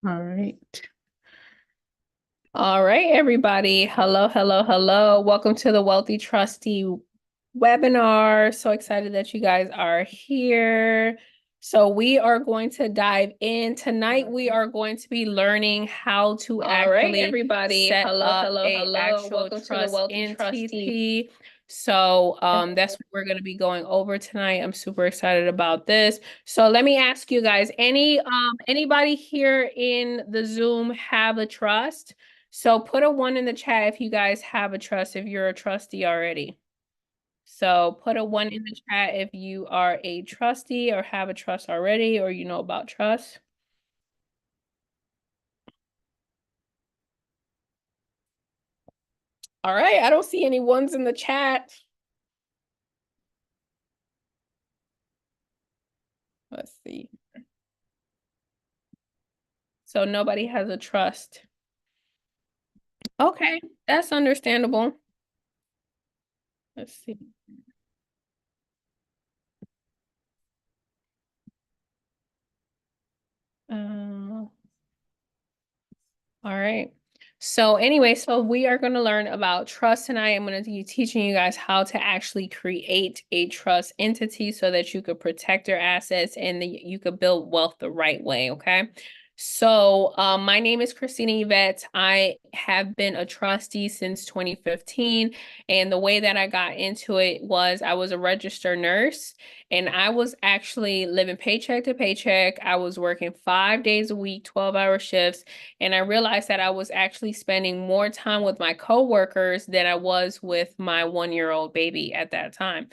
All right. All right, everybody. Hello, hello, hello. Welcome to the Wealthy Trustee webinar. So excited that you guys are here. So we are going to dive in. Tonight, we are going to be learning how to actually everybody. set Hello, up hello, a hello. actual Welcome to the trust Wealthy Trustee. entity. So that's what we're going to be going over tonight. I'm super excited about this. So let me ask you guys, anybody here in the Zoom have a trust? So put a one in the chat if you guys have a trust, if you're a trustee already. So put a one in the chat if you are a trustee or have a trust already or you know about trust. All right, I don't see any ones in the chat. Let's see. So nobody has a trust. Okay, that's understandable. Let's see. Uh, All right. So anyway, so we are going to learn about trust tonight. I'm going to be teaching you guys how to actually create a trust entity so that you could protect your assets and you could build wealth the right way, okay? So my name is Christina Yvette. I have been a trustee since 2015. And the way that I got into it was I was a registered nurse and I was actually living paycheck to paycheck. I was working 5 days a week, 12-hour shifts. And I realized that I was actually spending more time with my coworkers than I was with my 1-year-old baby at that time.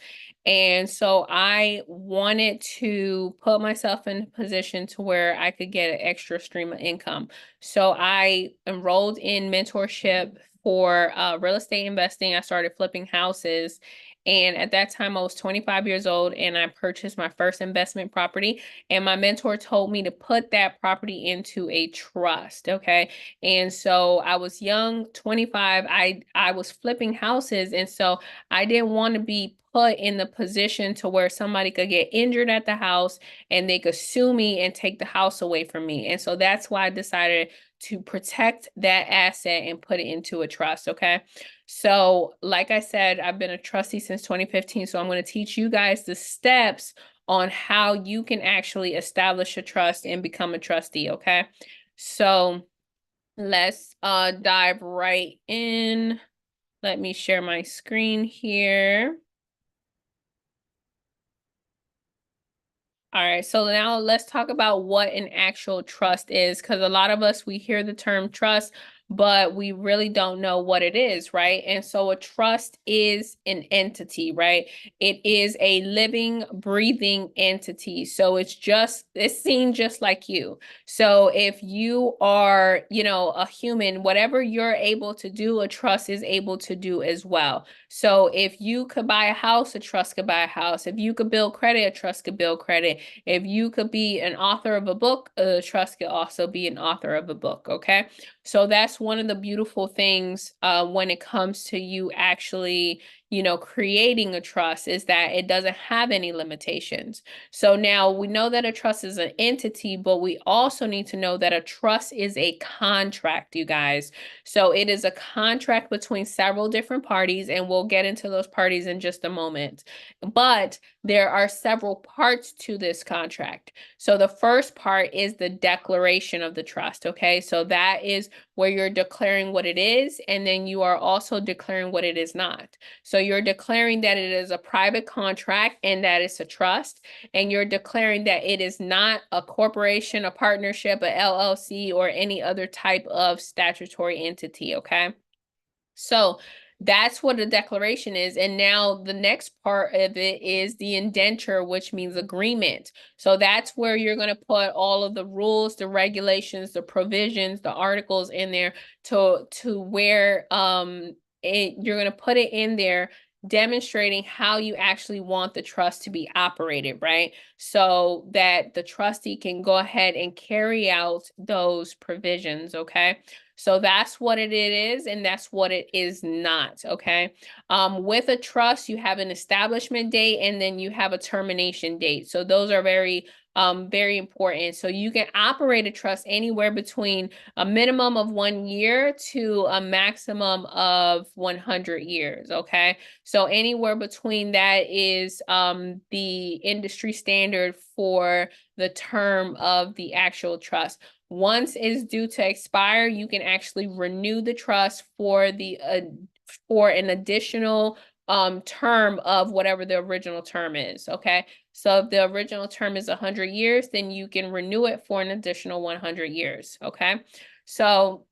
And so I wanted to put myself in a position to where I could get an extra stream of income. So I enrolled in mentorship for real estate investing. I started flipping houses. And at that time, I was 25 years old and I purchased my first investment property. And my mentor told me to put that property into a trust. Okay. And so I was young, 25. I was flipping houses. And so I didn't want to be put in the position to where somebody could get injured at the house and they could sue me and take the house away from me. And so that's why I decided to protect that asset and put it into a trust. Okay. So, like I said, I've been a trustee since 2015. So I'm going to teach you guys the steps on how you can actually establish a trust and become a trustee, okay? So let's dive right in. Let me share my screen here. All right, so now let's talk about what an actual trust is, because a lot of us, we hear the term trust, but we really don't know what it is, right? And so a trust is an entity, right? It is a living, breathing entity. So it's seen just like you. So if you are, a human, whatever you're able to do, a trust is able to do as well. So if you could buy a house, a trust could buy a house. If you could build credit, a trust could build credit. If you could be an author of a book, a trust could also be an author of a book, okay? So that's one of the beautiful things when it comes to you actually, creating a trust is that it doesn't have any limitations. So now we know that a trust is an entity, but we also need to know that a trust is a contract, you guys. So it is a contract between several different parties, and we'll get into those parties in just a moment. But there are several parts to this contract. So the first part is the declaration of the trust, okay? So that is where you're declaring what it is, and then you are also declaring what it is not. So you're declaring that it is a private contract and that it's a trust, and you're declaring that it is not a corporation, a partnership, a LLC, or any other type of statutory entity, okay? So that's what a declaration is. And now the next part of it is the indenture, which means agreement. So that's where you're going to put all of the rules, the regulations, the provisions, the articles in there to where you're going to put it in there demonstrating how you actually want the trust to be operated, right? So that the trustee can go ahead and carry out those provisions, okay? So that's what it is, and that's what it is not, okay? With a trust, you have an establishment date and then you have a termination date. So those are very very important. So you can operate a trust anywhere between a minimum of 1 year to a maximum of 100 years, okay? So anywhere between that is the industry standard for the term of the actual trust. Once it's due to expire, you can actually renew the trust for the for an additional term of whatever the original term is, okay? So if the original term is 100 years, then you can renew it for an additional 100 years, okay? So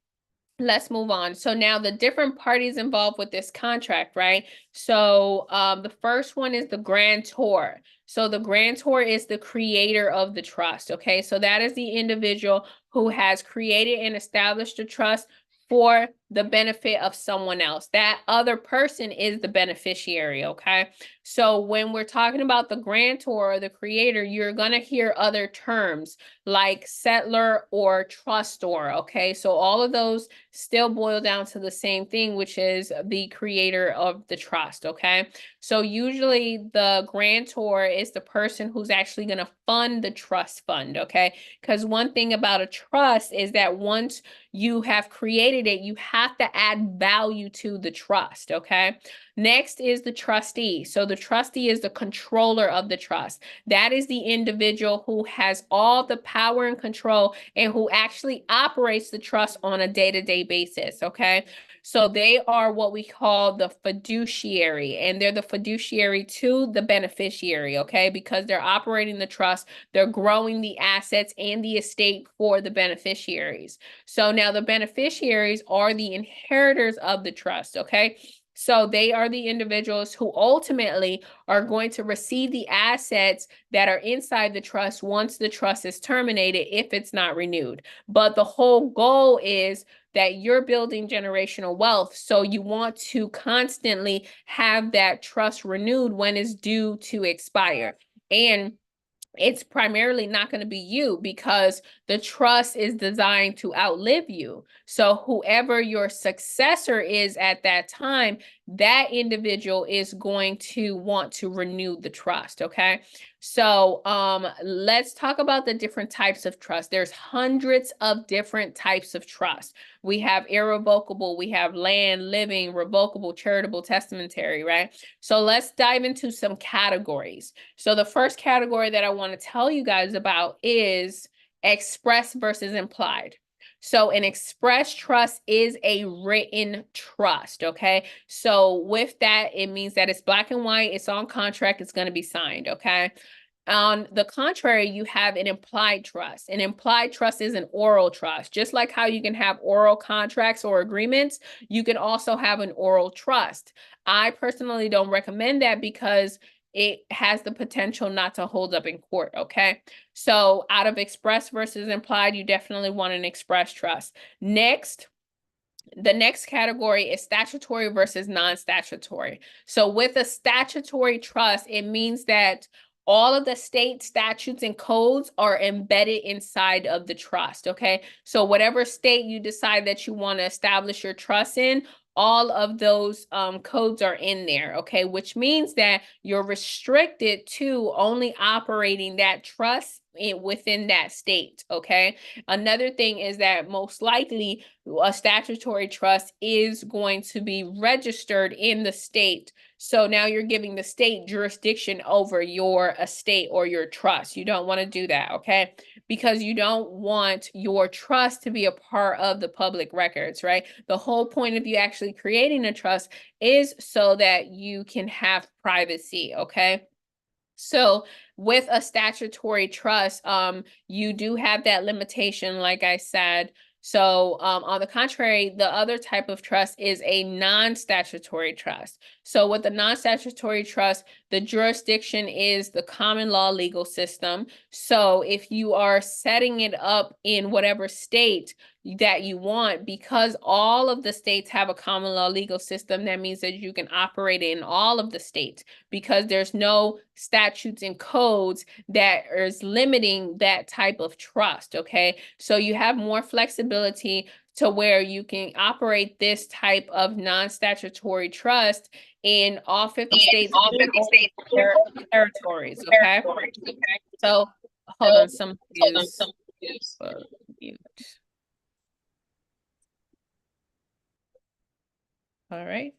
let's move on. So now the different parties involved with this contract, right? So the first one is the grantor. So the grantor is the creator of the trust, okay? So that is the individual who has created and established a trust for the benefit of someone else. That other person is the beneficiary, okay? So when we're talking about the grantor or the creator, you're gonna hear other terms like settler or trustor, okay? So all of those still boil down to the same thing, which is the creator of the trust, okay? So usually the grantor is the person who's actually gonna fund the trust fund, okay? Because one thing about a trust is that once you have created it, you have to add value to the trust, okay? Next is the trustee. So the trustee is the controller of the trust. That is the individual who has all the power and control and who actually operates the trust on a day-to-day basis, okay? So they are what we call the fiduciary, and they're the fiduciary to the beneficiary, okay? Because they're operating the trust, they're growing the assets and the estate for the beneficiaries. So now the beneficiaries are the inheritors of the trust, okay? So they are the individuals who ultimately are going to receive the assets that are inside the trust once the trust is terminated, if it's not renewed. But the whole goal is that you're building generational wealth. So you want to constantly have that trust renewed when it's due to expire. And it's primarily not going to be you because the trust is designed to outlive you. So whoever your successor is at that time, that individual is going to want to renew the trust, okay? So let's talk about the different types of trust. There's hundreds of different types of trust. We have irrevocable, we have land, living, revocable, charitable, testamentary, right? So let's dive into some categories. So the first category that I want to tell you guys about is express versus implied. So an express trust is a written trust, okay? So with that, it means that it's black and white, it's on contract, it's going to be signed, okay? On the contrary, you have an implied trust. An implied trust is an oral trust. Just like how you can have oral contracts or agreements, you can also have an oral trust. I personally don't recommend that because it has the potential not to hold up in court, okay? So out of express versus implied, you definitely want an express trust. Next, the next category is statutory versus non-statutory. So with a statutory trust, it means that all of the state statutes and codes are embedded inside of the trust, okay? So whatever state you decide that you want to establish your trust in, all of those codes are in there, okay? Which means that you're restricted to only operating that trust within that state, okay? Another thing is that most likely a statutory trust is going to be registered in the state. So now you're giving the state jurisdiction over your estate or your trust. You don't want to do that, okay? Because you don't want your trust to be a part of the public records, right? The whole point of you actually creating a trust is so that you can have privacy, okay? So with a statutory trust, you do have that limitation, like I said. So on the contrary, the other type of trust is a non-statutory trust. So with the non-statutory trust, the jurisdiction is the common law legal system. So if you are setting it up in whatever state that you want, because all of the states have a common law legal system, that means that you can operate in all of the states because there's no statutes and codes that is limiting that type of trust, okay? So you have more flexibility to where you can operate this type of non-statutory trust in all 50 states, territories, okay? So Hold on, some is mute. All right.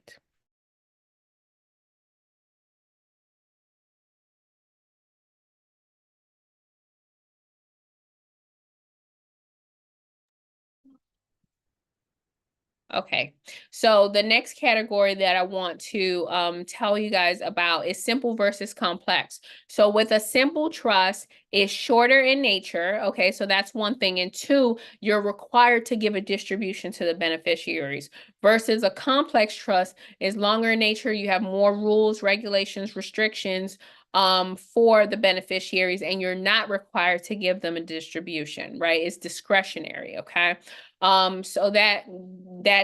Okay, so the next category that I want to tell you guys about is simple versus complex. So with a simple trust, it's shorter in nature. Okay, so that's one thing. And two, you're required to give a distribution to the beneficiaries versus a complex trust is longer in nature. You have more rules, regulations, restrictions for the beneficiaries, and you're not required to give them a distribution, right? It's discretionary, okay? So that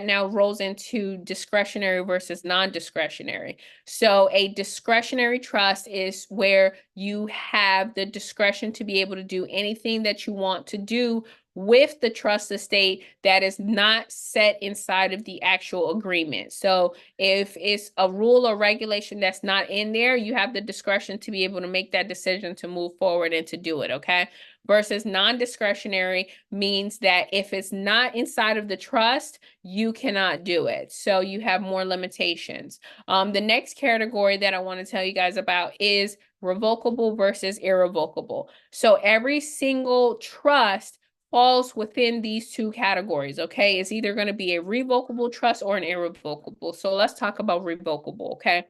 now rolls into discretionary versus non-discretionary. So a discretionary trust is where you have the discretion to be able to do anything that you want to do with the trust estate that is not set inside of the actual agreement. So if it's a rule or regulation that's not in there, you have the discretion to be able to make that decision to move forward and to do it, okay? Versus non-discretionary means that if it's not inside of the trust, you cannot do it. So you have more limitations. The next category that I want to tell you guys about is revocable versus irrevocable. So every single trust falls within these two categories, okay? It's either going to be a revocable trust or an irrevocable. So let's talk about revocable, okay?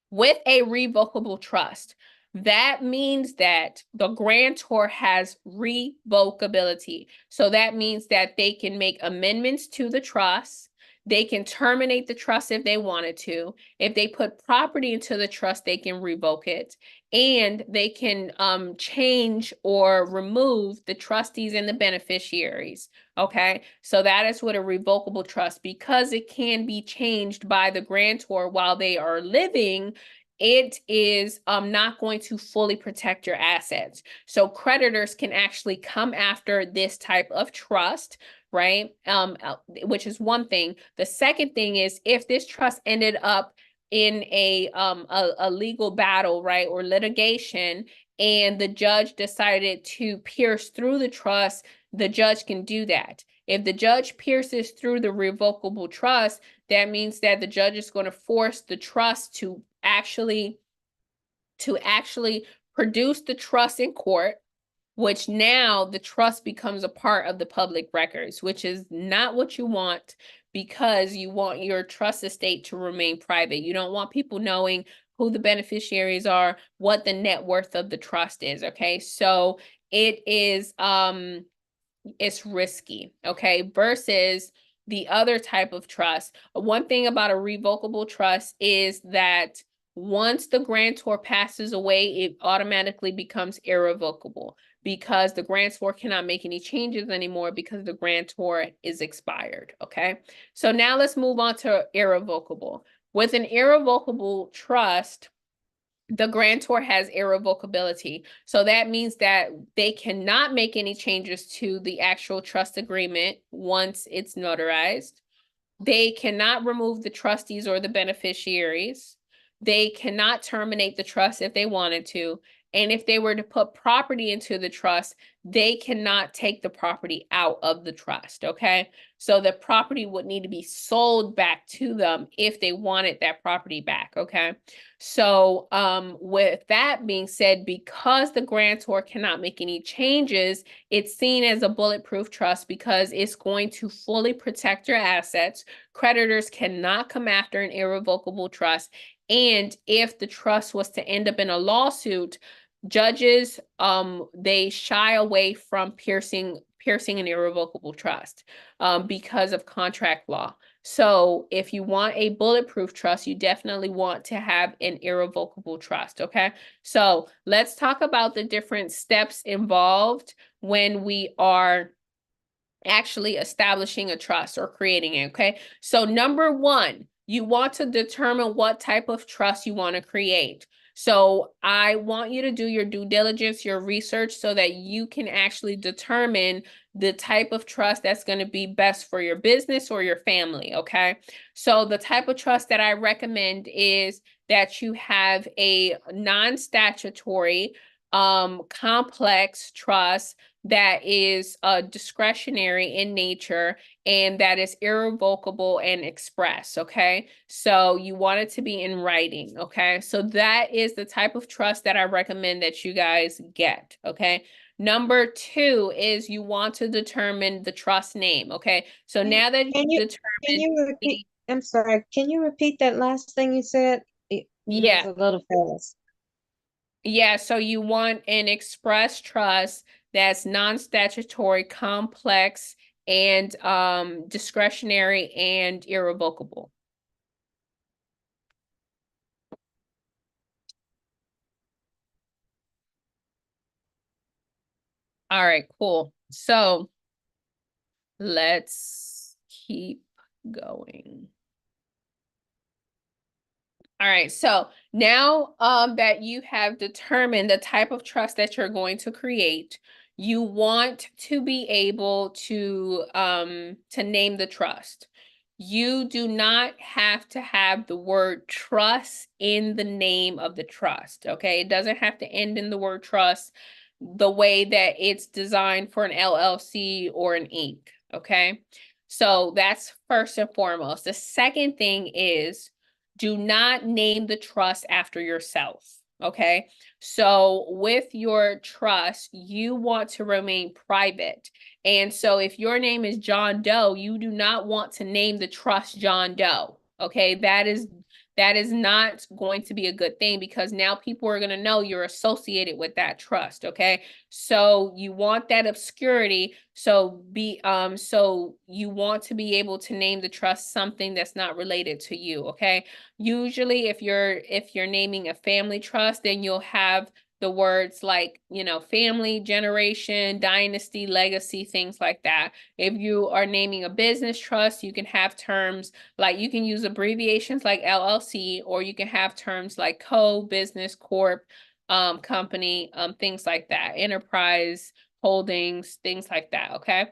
With a revocable trust, that means that the grantor has revocability. So that means that they can make amendments to the trust. They can terminate the trust if they wanted to. If they put property into the trust, they can revoke it. And they can change or remove the trustees and the beneficiaries. Okay, so that is what a revocable trust, because it can be changed by the grantor while they are living, it is not going to fully protect your assets. So creditors can actually come after this type of trust, right? Which is one thing. The second thing is if this trust ended up in a legal battle, right, or litigation, and the judge decided to pierce through the trust, the judge can do that. If the judge pierces through the revocable trust, that means that the judge is going to force the trust to actually produce the trust in court, which now the trust becomes a part of the public records, which is not what you want, because you want your trust estate to remain private. You don't want people knowing who the beneficiaries are, what the net worth of the trust is, okay? So it is it's risky, okay? Versus the other type of trust. One thing about a revocable trust is that once the grantor passes away, it automatically becomes irrevocable because the grantor cannot make any changes anymore because the grantor is expired, okay? So now let's move on to irrevocable. With an irrevocable trust, the grantor has irrevocability. So that means that they cannot make any changes to the actual trust agreement once it's notarized. They cannot remove the trustees or the beneficiaries. They cannot terminate the trust if they wanted to. And if they were to put property into the trust, they cannot take the property out of the trust, okay? So the property would need to be sold back to them if they wanted that property back, okay? So with that being said, because the grantor cannot make any changes, it's seen as a bulletproof trust because it's going to fully protect your assets. Creditors cannot come after an irrevocable trust. And if the trust was to end up in a lawsuit, judges they shy away from piercing an irrevocable trust because of contract law. So if you want a bulletproof trust, you definitely want to have an irrevocable trust, okay? So let's talk about the different steps involved when we are actually establishing a trust or creating it, okay? So number one, you want to determine what type of trust you want to create. So I want you to do your due diligence, your research, so that you can actually determine the type of trust that's going to be best for your business or your family, okay? So the type of trust that I recommend is that you have a non-statutory complex trust that is discretionary in nature and that is irrevocable and express, okay? So you want it to be in writing, okay? So that is the type of trust that I recommend that you guys get, okay? Number two is you want to determine the trust name, okay? So now that Can you've can determined you repeat? the, I'm sorry. Can you repeat that last thing you said? It was yeah, a little fast. yeah, so you want an express trust that's non-statutory, complex, and discretionary and irrevocable. All right, cool. So let's keep going. All right, so now that you have determined the type of trust that you're going to create, you want to be able to name the trust. You do not have to have the word trust in the name of the trust, okay? It doesn't have to end in the word trust the way that it's designed for an LLC or an Inc., okay? So that's first and foremost. The second thing is do not name the trust after yourself. Okay. So with your trust, you want to remain private. And so if your name is John Doe, you do not want to name the trust John Doe. Okay. That is not going to be a good thing because now people are going to know you're associated with that trust. Okay. So you want that obscurity. So you want to be able to name the trust something that's not related to you. Okay. Usually if you're naming a family trust, then you'll have the words like, family, generation, dynasty, legacy, things like that. If you are naming a business trust, you can have terms like you can use abbreviations like LLC, or you can have terms like co, business, corp, company, things like that, enterprise, holdings, things like that, okay?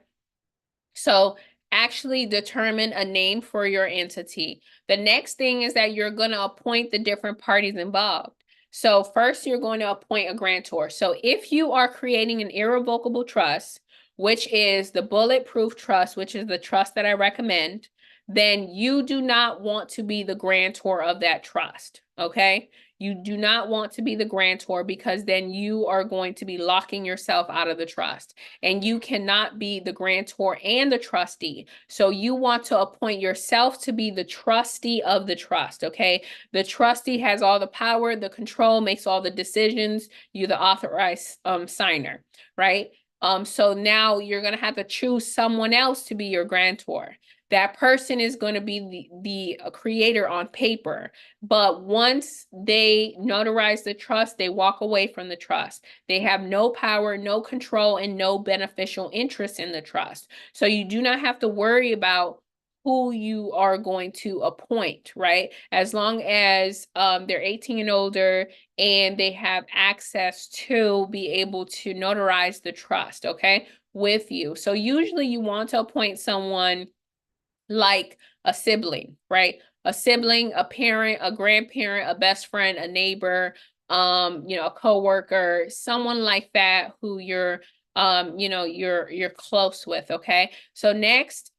So actually determine a name for your entity. The next thing is that you're going to appoint the different parties involved. So first you're going to appoint a grantor. So if you are creating an irrevocable trust, which is the bulletproof trust, which is the trust that I recommend, then you do not want to be the grantor of that trust, okay? You do not want to be the grantor because then you are going to be locking yourself out of the trust, and you cannot be the grantor and the trustee. So you want to appoint yourself to be the trustee of the trust, okay? The trustee has all the power, the control, makes all the decisions. You're the authorized signer, right? So now you're going to have to choose someone else to be your grantor. That person is going to be the creator on paper. But once they notarize the trust, they walk away from the trust. They have no power, no control, and no beneficial interest in the trust. So you do not have to worry about who you are going to appoint, right? As long as they're 18 and older and they have access to be able to notarize the trust, okay, with you. So usually you want to appoint someone like a sibling, right? A sibling, a parent, a grandparent, a best friend, a neighbor, a coworker, someone like that who you're close with, okay? So next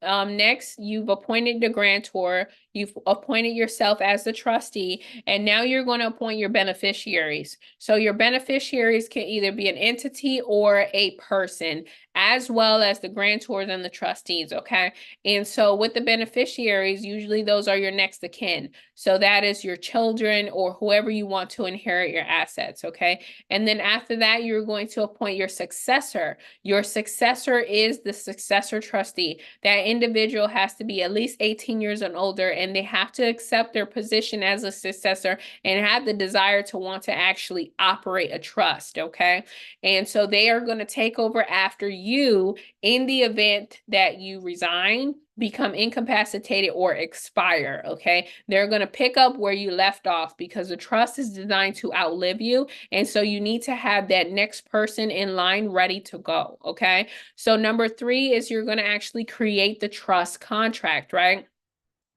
you've appointed the grantor, you've appointed yourself as the trustee, and now you're going to appoint your beneficiaries. So your beneficiaries can either be an entity or a person, as well as the grantors and the trustees, okay? And so with the beneficiaries, usually those are your next of kin. So that is your children or whoever you want to inherit your assets, okay? And then after that, you're going to appoint your successor. Your successor is the successor trustee. That individual has to be at least 18 years and older, and they have to accept their position as a successor and have the desire to want to actually operate a trust, okay? And so they are going to take over after you in the event that you resign, become incapacitated, or expire, okay? They're going to pick up where you left off because the trust is designed to outlive you. And so you need to have that next person in line ready to go, okay? So number three is you're going to actually create the trust contract, right?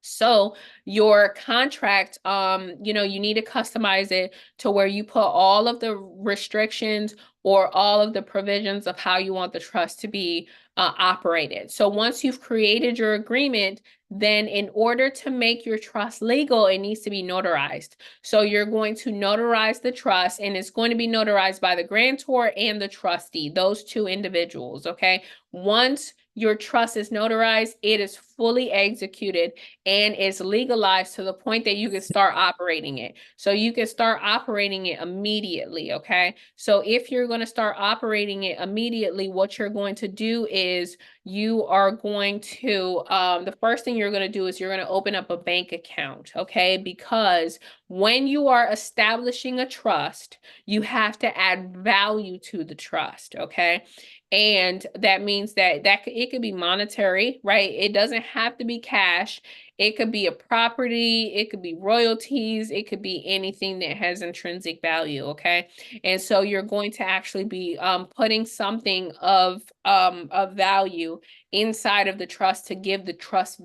So your contract, you need to customize it to where you put all of the restrictions or all of the provisions of how you want the trust to be operated. So once you've created your agreement, then in order to make your trust legal, it needs to be notarized. So you're going to notarize the trust, and it's going to be notarized by the grantor and the trustee, those two individuals, okay? Once your trust is notarized, it is fully executed and is legalized to the point that you can start operating it. So you can start operating it immediately, okay? So if you're going to start operating it immediately, what you're going to do is you are going to, the first thing you're going to do is you're going to open up a bank account, okay? Because when you are establishing a trust, you have to add value to the trust, okay? And that means that it could be monetary, right? It doesn't have to be cash. It could be a property, it could be royalties, it could be anything that has intrinsic value, okay? And so you're going to actually be putting something of value inside of the trust to give the trust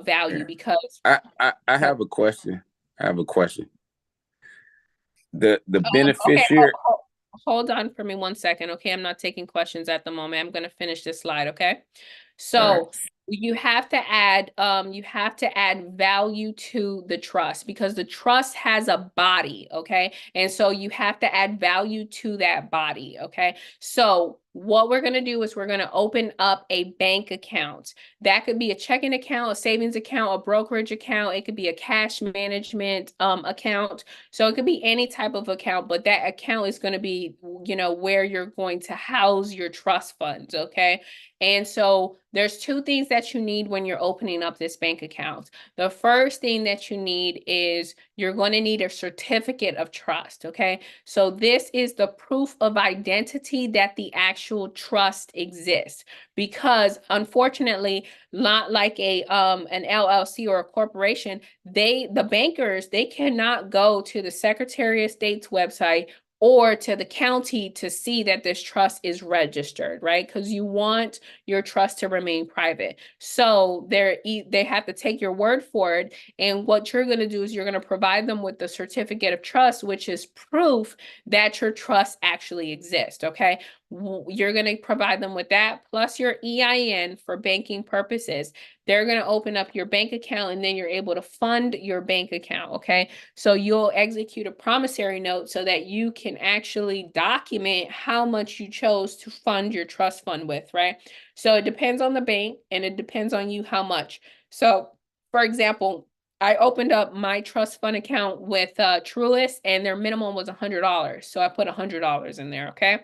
value Yeah. because I have a question. I have a question. The okay, beneficiary. hold on for me 1 second, okay? I'm not taking questions at the moment. I'm going to finish this slide, okay? All right. So you have to add value to the trust because the trust has a body, okay? And so you have to add value to that body, okay? So what we're going to do is we're going to open up a bank account. That could be a checking account, a savings account, a brokerage account. It could be a cash management account. So it could be any type of account, but that account is going to be, where you're going to house your trust funds, okay? And so there's two things that you need when you're opening up this bank account. The first thing that you need is you're going to need a certificate of trust, okay? So this is the proof of identity that the actual trust exists because unfortunately, not like an LLC or a corporation, the bankers, they cannot go to the Secretary of State's website or to the county to see that this trust is registered, right? Because you want your trust to remain private. So they have to take your word for it. And what you're going to do is you're going to provide them with the certificate of trust, which is proof that your trust actually exists, okay? You're going to provide them with that plus your EIN for banking purposes. They're going to open up your bank account and then you're able to fund your bank account, okay? So you'll execute a promissory note so that you can actually document how much you chose to fund your trust fund with, right? So it depends on the bank and it depends on you how much. So for example, I opened up my trust fund account with Truist and their minimum was $100. So I put $100 in there, okay?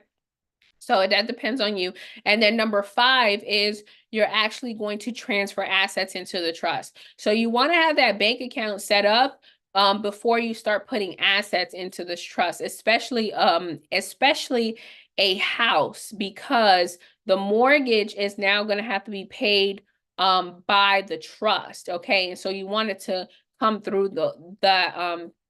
So that depends on you. And then number 5 is you're actually going to transfer assets into the trust. So you want to have that bank account set up before you start putting assets into this trust, especially a house, because the mortgage is now going to have to be paid by the trust. Okay. And so you want it to come through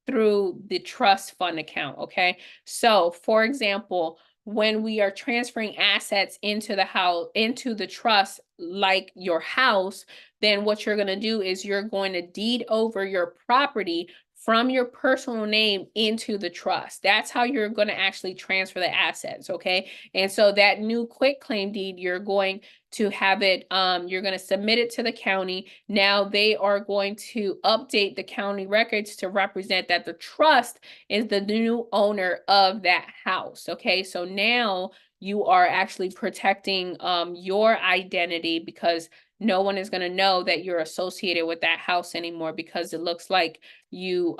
through the trust fund account. Okay. So for example, when we are transferring assets into the trust, like your house, then what you're going to do is you're going to deed over your property from your personal name into the trust. That's how you're going to actually transfer the assets, okay? And so that new quitclaim deed, you're going to have it, you're going to submit it to the county. Now they are going to update the county records to represent that the trust is the new owner of that house, okay? So now you are actually protecting your identity because no one is going to know that you're associated with that house anymore because it looks like you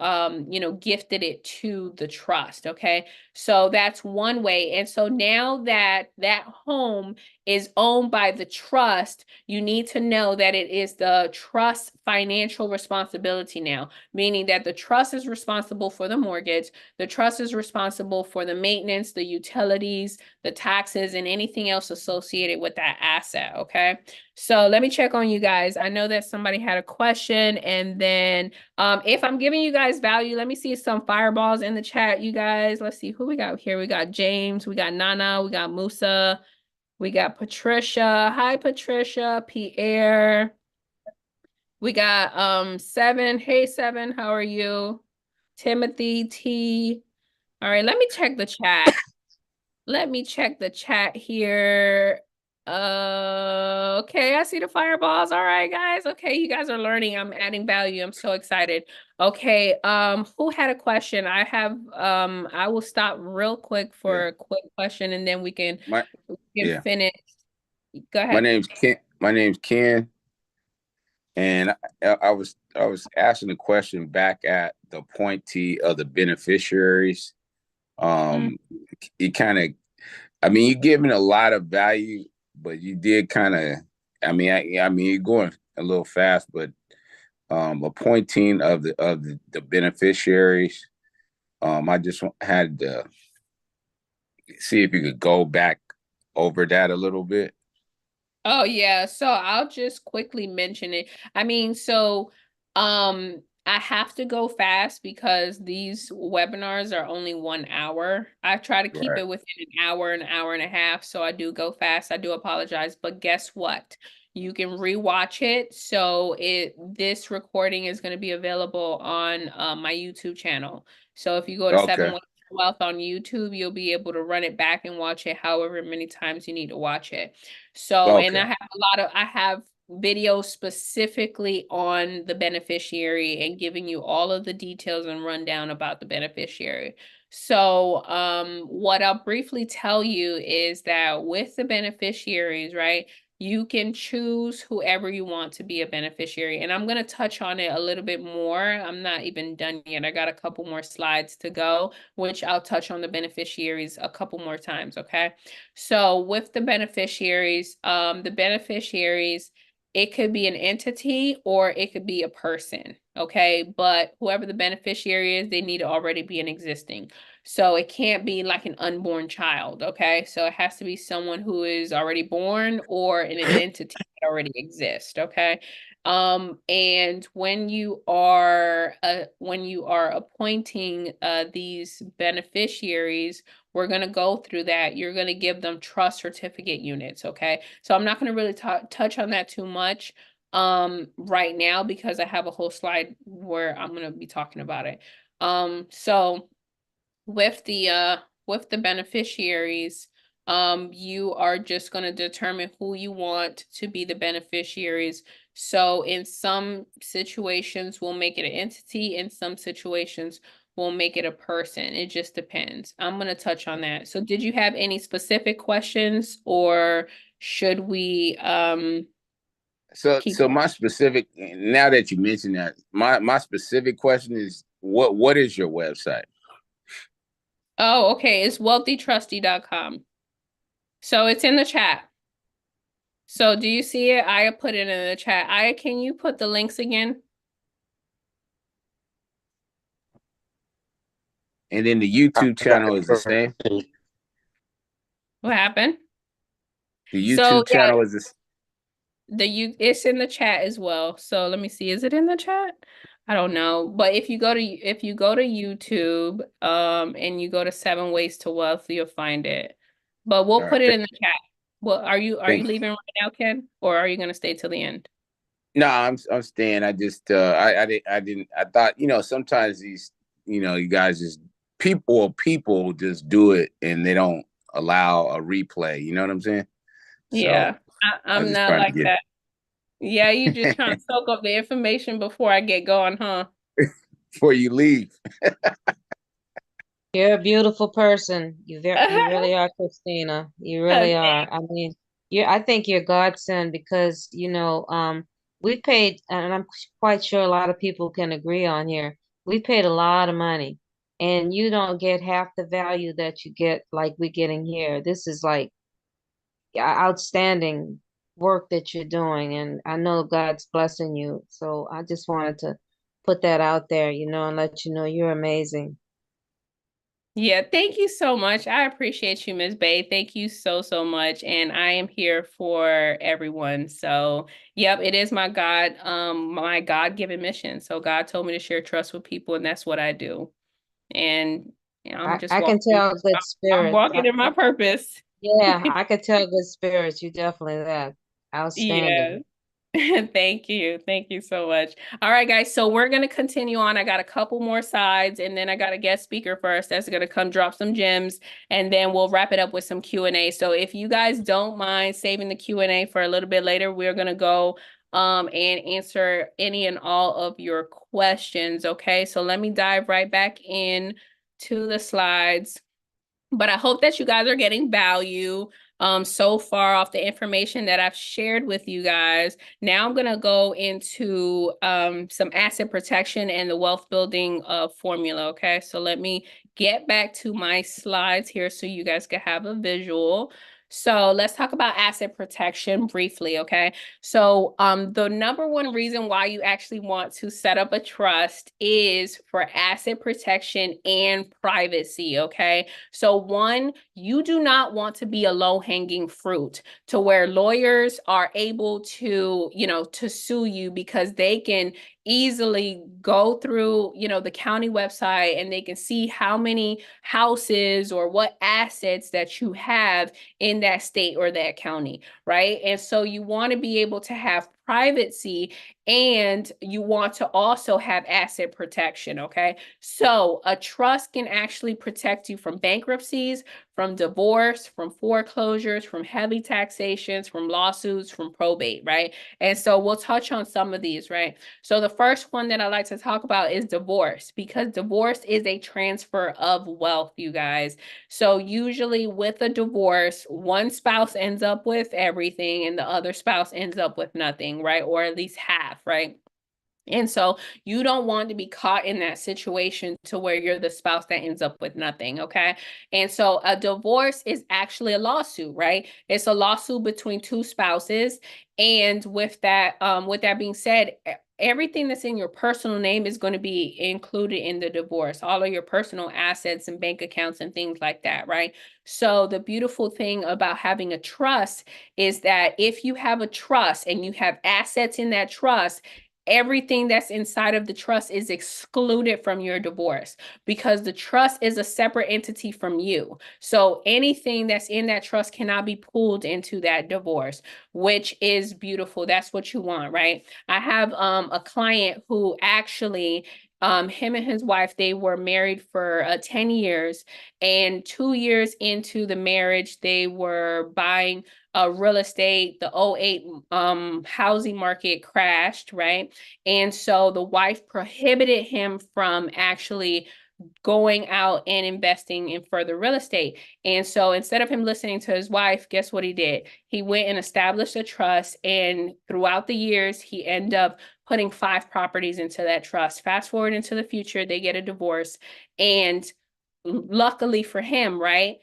gifted it to the trust, okay? So that's one way. And so now that that home is owned by the trust, you need to know that it is the trust's financial responsibility now, meaning that the trust is responsible for the mortgage, the trust is responsible for the maintenance, the utilities, the taxes, and anything else associated with that asset, okay? So let me check on you guys. I know that somebody had a question, and then if I'm giving you guys value, let me see some fireballs in the chat, you guys. Let's see who we got here. We got James, we got Nana, we got Musa, we got Patricia. Hi, Patricia, Pierre. We got Seven. Hey Seven, how are you? Timothy T. All right, let me check the chat. Let me check the chat here. Okay, I see the fireballs. All right, guys. Okay, you guys are learning. I'm adding value. I'm so excited. Okay, who had a question? I will stop real quick Yeah. for a quick question and then My we can yeah. finish. Go My ahead. name's Ken. My name's Ken, and I was asking a question back at the pointee of the beneficiaries. Mm. Um, you kind of, I mean, you're giving a lot of value, but you did kind of, I mean, you're going a little fast, but appointing of the beneficiaries. I just had to see if you could go back over that a little bit. Oh yeah, so I'll just quickly mention it. I mean, I have to go fast because these webinars are only 1 hour. I try to keep Right. it within an hour and a half, so I do go fast. I do apologize, but guess what? You can rewatch it. So this recording is going to be available on my YouTube channel. So if you go to Okay. Seven Ways to Wealth on YouTube, you'll be able to run it back and watch it however many times you need to watch it. So, and Okay. I have videos specifically on the beneficiary and giving you all of the details and rundown about the beneficiary. So, what I'll briefly tell you is that with the beneficiaries, right, you can choose whoever you want to be a beneficiary. And I'm going to touch on it a little bit more. I'm not even done yet. I got a couple more slides to go, which I'll touch on the beneficiaries a couple more times, okay? So with the beneficiaries, it could be an entity or it could be a person, okay? But whoever the beneficiary is, they need to already be an existing. So it can't be like an unborn child, okay? So it has to be someone who is already born or an entity that already exists, okay? And when you are appointing these beneficiaries, we're going to go through that. You're going to give them trust certificate units, okay? So I'm not going to really touch on that too much right now because I have a whole slide where I'm going to be talking about it. So with the beneficiaries, you are just going to determine who you want to be the beneficiaries. So in some situations we'll make it an entity, in some situations we'll make it a person. It just depends. I'm going to touch on that. So did you have any specific questions or should we keep So my specific, now that you mentioned that, my specific question is what is your website? Oh, okay. It's wealthytrusty.com. So it's in the chat. So do you see it? I put it in the chat. Can you put the links again? And then the YouTube channel is the same. What happened? The So YouTube yeah, channel is this. it's in the chat as well. So let me see. Is it in the chat? I don't know. But if you go to YouTube, and you go to Seven Ways to Wealth, you'll find it. But we'll All put it right. in the chat. Well, are you Thanks. leaving right now, Ken? Or are you gonna stay till the end? No, I'm staying. I just I didn't I thought, sometimes these, you guys just people just do it and they don't allow a replay. You know what I'm saying? So Yeah, I was I'm just not trying to like get that. Yeah, you just trying to soak up the information before I get going, huh? before you leave. You're a beautiful person. You really are, Christina. You really are. I mean, I think you're godsend because, we paid, and I'm quite sure a lot of people can agree on here. We paid a lot of money, and you don't get half the value that you get like we're getting here. This is like outstanding work that you're doing, and I know God's blessing you. So I just wanted to put that out there, and let you know you're amazing. Yeah, thank you so much. I appreciate you, Miss Bay. Thank you so, so much. And I am here for everyone. So, yep, it is my God-given mission. So God told me to share trust with people, and that's what I do. And I'm just I can walking, tell good I'm spirits. walking in my purpose. Yeah, I could tell good spirits. You definitely that. Yeah. Outstanding. Thank you. Thank you so much. All right, guys. So we're going to continue on. I got a couple more sides, and then I got a guest speaker first that's going to come drop some gems, and then we'll wrap it up with some Q&A. So if you guys don't mind saving the Q&A for a little bit later, we're going to go and answer any and all of your questions. Okay. So let me dive right back in to the slides. But I hope that you guys are getting value so far off the information that I've shared with you guys. Now I'm going to go into some asset protection and the wealth building formula. Okay, so let me get back to my slides here so you guys can have a visual. So let's talk about asset protection briefly, okay? So the number one reason why you actually want to set up a trust is for asset protection and privacy, okay? So one, you do not want to be a low-hanging fruit to where lawyers are able to, to sue you because they can easily go through, the county website and they can see how many houses or what assets that you have in that state or that county, right? And so you want to be able to have privacy and you want to also have asset protection, okay? So a trust can actually protect you from bankruptcies, from divorce, from foreclosures, from heavy taxations, from lawsuits, from probate, right? And so we'll touch on some of these, right? So the first one that I like to talk about is divorce, because divorce is a transfer of wealth, you guys. So usually with a divorce, one spouse ends up with everything and the other spouse ends up with nothing, right? Or at least half, right? And so you don't want to be caught in that situation to where you're the spouse that ends up with nothing, okay? And so a divorce is actually a lawsuit, right? It's a lawsuit between two spouses. And with that being said, everything that's in your personal name is going to be included in the divorce, all of your personal assets and bank accounts and things like that, right? So the beautiful thing about having a trust is that if you have a trust and you have assets in that trust, everything that's inside of the trust is excluded from your divorce because the trust is a separate entity from you. So anything that's in that trust cannot be pulled into that divorce, which is beautiful. That's what you want, right? I have a client who actually him and his wife, they were married for 10 years, and 2 years into the marriage, they were buying real estate. The '08 housing market crashed, right? And so the wife prohibited him from actually going out and investing in further real estate. And so instead of him listening to his wife, guess what he did? He went and established a trust, and throughout the years, he ended up putting 5 properties into that trust. Fast forward into the future, they get a divorce, and luckily for him, right?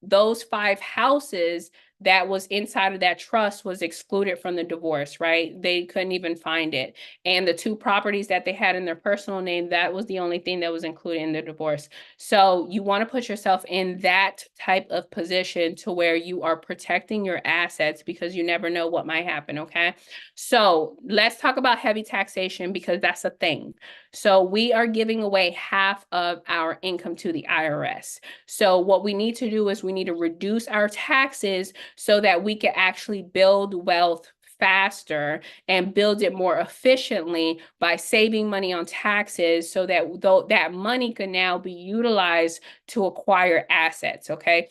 Those 5 houses that was inside of that trust was excluded from the divorce, right? They couldn't even find it. And the 2 properties that they had in their personal name, that was the only thing that was included in the divorce. So you want to put yourself in that type of position to where you are protecting your assets because you never know what might happen, okay? So let's talk about heavy taxation because that's a thing. So we are giving away half of our income to the IRS. So what we need to do is we need to reduce our taxes so that we can actually build wealth faster and build it more efficiently by saving money on taxes so that that money can now be utilized to acquire assets, okay?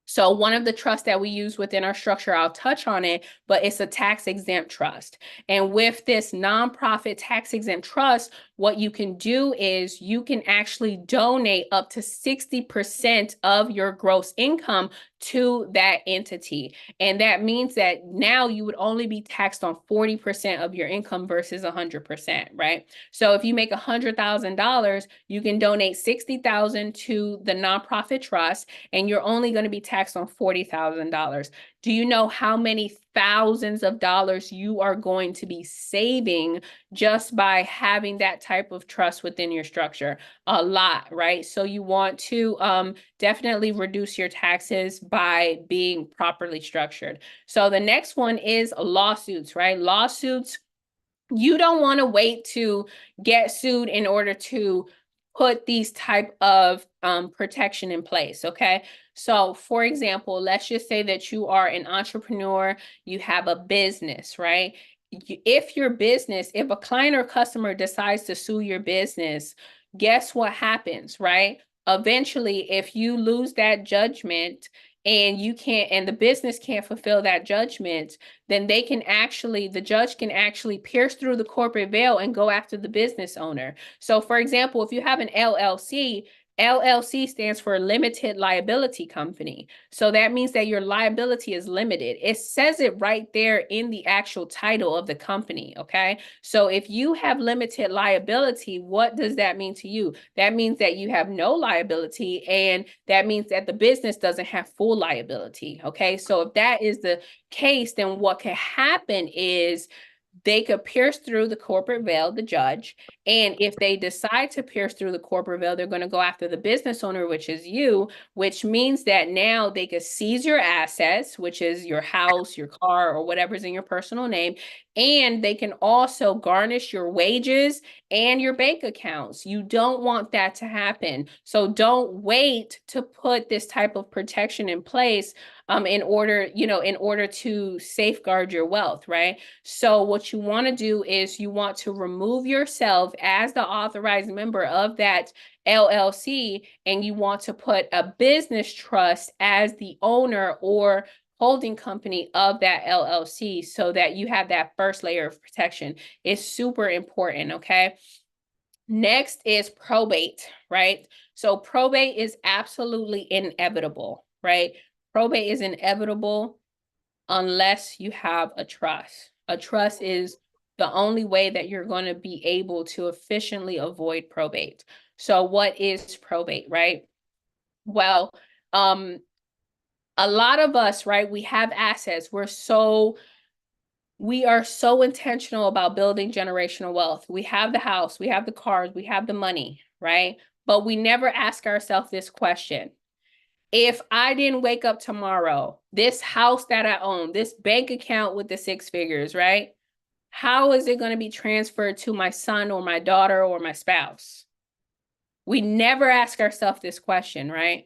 So one of the trusts that we use within our structure, I'll touch on it, but it's a tax exempt trust. And with this nonprofit tax exempt trust, what you can do is you can actually donate up to 60% of your gross income to that entity. And that means that now you would only be taxed on 40% of your income versus 100%, right? So if you make $100,000, you can donate 60,000 to the nonprofit trust, and you're only going to be taxed on $40,000. Do you know how many thousands of dollars you are going to be saving just by having that type of trust within your structure? A lot, right? So you want to definitely reduce your taxes by being properly structured. So the next one is lawsuits, right? Lawsuits, you don't want to wait to get sued in order to put these type of protection in place, okay? So for example, let's just say that you are an entrepreneur, you have a business, right? if your business, if a client or customer decides to sue your business, guess what happens, right? Eventually, if you lose that judgment and you can't, and the business can't fulfill that judgment, then the judge can actually pierce through the corporate veil and go after the business owner. So for example, if you have an LLC, LLC stands for limited liability company. So that means that your liability is limited. It says it right there in the actual title of the company, okay? So if you have limited liability, what does that mean to you? That means that you have no liability, and that means that the business doesn't have full liability, okay? So if that is the case, then what can happen is they could pierce through the corporate veil, the judge. And if they decide to pierce through the corporate veil, they're going to go after the business owner, which is you, which means that now they could seize your assets, which is your house, your car, or whatever's in your personal name. And they can also garnish your wages and your bank accounts. You don't want that to happen. So don't wait to put this type of protection in place in order to safeguard your wealth, right? So what you want to do is you want to remove yourself as the authorized member of that LLC, and you want to put a business trust as the owner or holding company of that LLC so that you have that first layer of protection. It's super important, okay? Next is probate, right? So probate is absolutely inevitable, right? Probate is inevitable unless you have a trust. A trust is the only way that you're going to be able to efficiently avoid probate. So what is probate, right? Well, a lot of us, right, we have assets. We are so intentional about building generational wealth. We have the house, we have the cars, we have the money, right? But we never ask ourselves this question. If I didn't wake up tomorrow, this house that I own, this bank account with the 6 figures, right? How is it going to be transferred to my son or my daughter or my spouse? We never ask ourselves this question, right?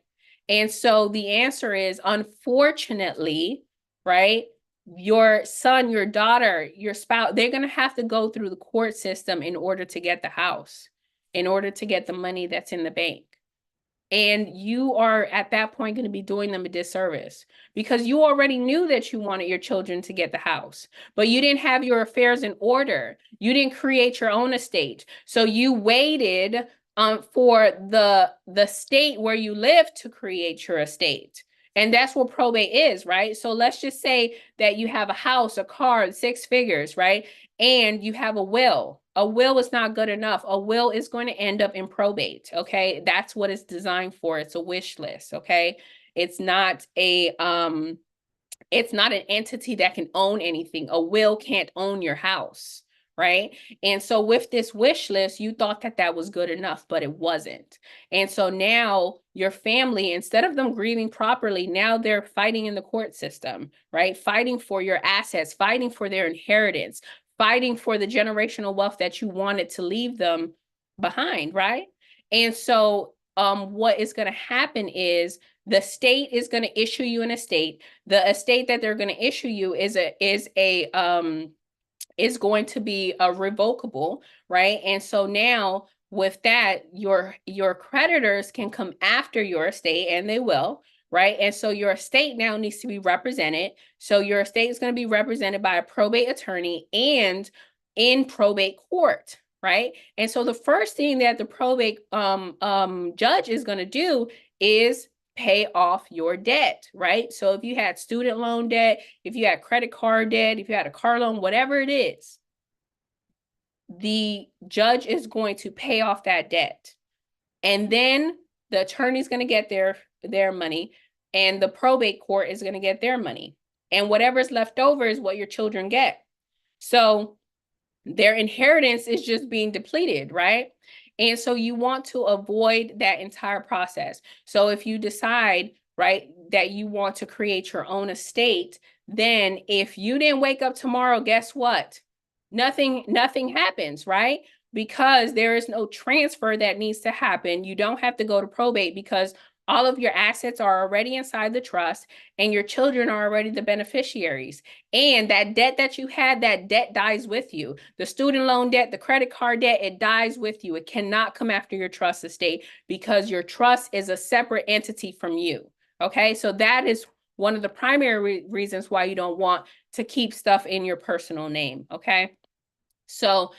And so the answer is, unfortunately, right? Your son, your daughter, your spouse, they're going to have to go through the court system in order to get the house, in order to get the money that's in the bank. And you are at that point going to be doing them a disservice because you already knew that you wanted your children to get the house, but you didn't have your affairs in order. You didn't create your own estate. So you waited for the state where you live to create your estate. And that's what probate is, right? So let's just say that you have a house, a car, 6 figures, right? And you have a will. A will is not good enough. A will is going to end up in probate, okay? That's what it's designed for. It's a wish list, okay? It's not an entity that can own anything. A will can't own your house, right? And so with this wish list, you thought that that was good enough, but it wasn't. And so now your family, instead of them grieving properly, now they're fighting in the court system, right? Fighting for your assets, fighting for their inheritance, fighting for the generational wealth that you wanted to leave them behind, right? And so what is going to happen is the state is going to issue you an estate. The estate that they're going to issue you is going to be a revocable, right? And so now with that, your creditors can come after your estate, and they will, right? And so your estate now needs to be represented. So your estate is going to be represented by a probate attorney and in probate court, right? And so the first thing that the probate judge is going to do is pay off your debt, right? So if you had student loan debt, if you had credit card debt, if you had a car loan, whatever it is, the judge is going to pay off that debt. And then the attorney's going to get their money, and the probate court is going to get their money. And whatever's left over is what your children get. So their inheritance is just being depleted, right? And so you want to avoid that entire process. So if you decide, right, that you want to create your own estate, then if you didn't wake up tomorrow, guess what? Nothing happens, right? Because there is no transfer that needs to happen. You don't have to go to probate because All of your assets are already inside the trust, and your children are already the beneficiaries. And that debt that you had, that debt dies with you. The student loan debt, the credit card debt, it dies with you. It cannot come after your trust estate because your trust is a separate entity from you. Okay, so that is one of the primary reasons why you don't want to keep stuff in your personal name. Okay, so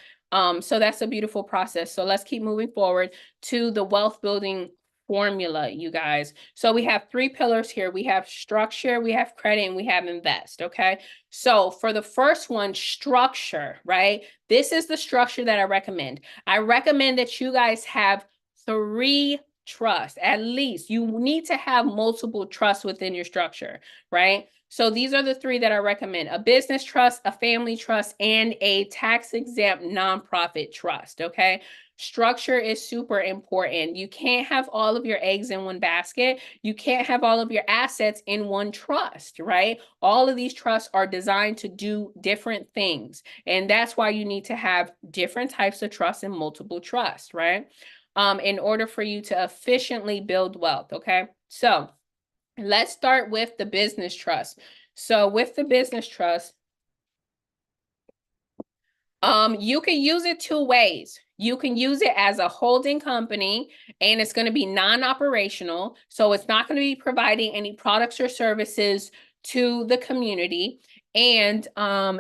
so that's a beautiful process. So let's keep moving forward to the wealth building formula, you guys. So we have three pillars here. We have structure, we have credit, and we have invest. Okay, so for the first one, structure, right? This is the structure that I recommend. I recommend that you guys have 3 trusts. At least you need to have multiple trusts within your structure, right? So these are the 3 that I recommend: a business trust, a family trust, and a tax-exempt nonprofit trust. Okay, structure is super important. You can't have all of your eggs in one basket. You can't have all of your assets in one trust, right? All of these trusts are designed to do different things, and that's why you need to have different types of trusts and multiple trusts, right? In order for you to efficiently build wealth. Okay, so let's start with the business trust. So with the business trust, you can use it 2 ways. You can use it as a holding company, and it's going to be non-operational. So it's not going to be providing any products or services to the community. And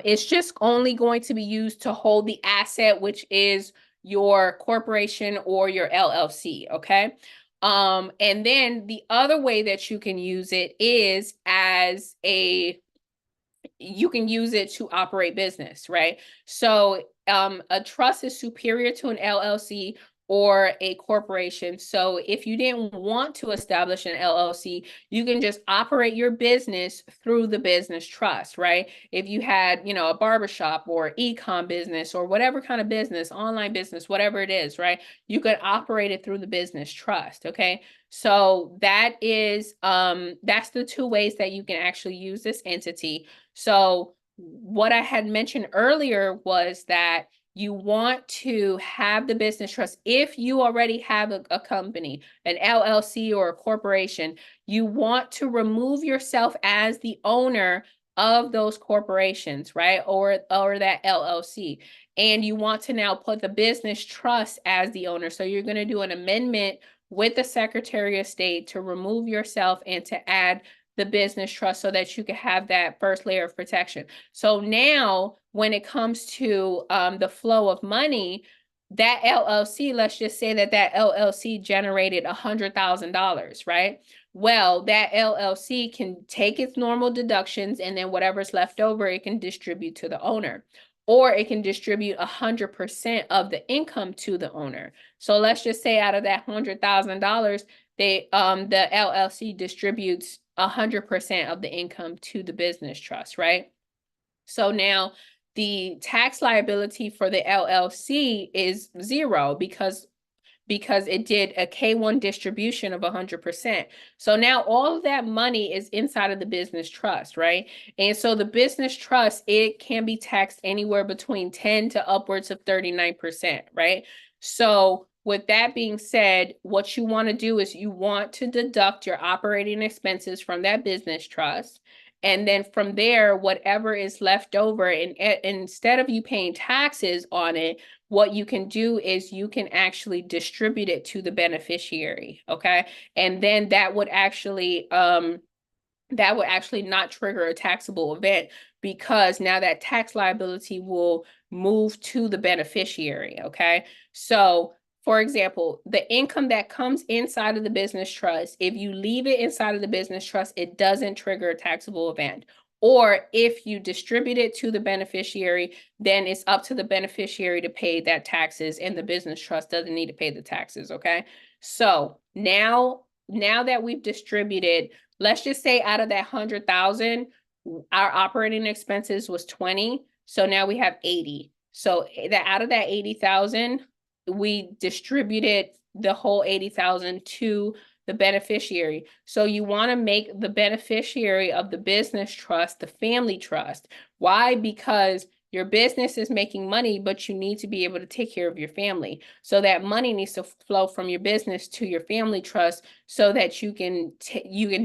it's just only going to be used to hold the asset, which is your corporation or your LLC. Okay. And then the other way that you can use it is as you can use it to operate business, right? So a trust is superior to an LLC or a corporation. So if you didn't want to establish an LLC, you can just operate your business through the business trust, right? If you had, a barbershop or e-com business or whatever kind of business, online business, whatever it is, right? You could operate it through the business trust, okay? So that is, that's the 2 ways that you can actually use this entity. So what I had mentioned earlier was that you want to have the business trust. If you already have a company, an LLC or a corporation, you want to remove yourself as the owner of those corporations, right? Or that LLC. And you want to now put the business trust as the owner. So you're going to do an amendment with the Secretary of State to remove yourself and to add the business trust so that you can have that first layer of protection. So now when it comes to the flow of money, that LLC, let's just say that LLC generated $100,000, right? Well, that LLC can take its normal deductions, and then whatever's left over, it can distribute to the owner. Or it can distribute 100% of the income to the owner. So let's just say out of that $100,000, the LLC distributes 100% of the income to the business trust, right? So now the tax liability for the LLC is 0 because it did a K1 distribution of 100%. So now all of that money is inside of the business trust, right? And so the business trust, it can be taxed anywhere between 10 to upwards of 39%, right? So with that being said, what you want to do is you want to deduct your operating expenses from that business trust. And then from there, whatever is left over, and instead of you paying taxes on it, what you can do is you can actually distribute it to the beneficiary, okay? And then that would actually not trigger a taxable event because now that tax liability will move to the beneficiary, okay? So for example, the income that comes inside of the business trust, if you leave it inside of the business trust, it doesn't trigger a taxable event. Or if you distribute it to the beneficiary, then it's up to the beneficiary to pay that taxes, and the business trust doesn't need to pay the taxes, okay? So now that we've distributed, let's just say out of that 100,000, our operating expenses was 20. So now we have 80. So that out of that 80,000, we distributed the whole 80,000 to the beneficiary. So you want to make the beneficiary of the business trust the family trust. Why? Because Your business is making money, but you need to be able to take care of your family. So that money needs to flow from your business to your family trust so that you can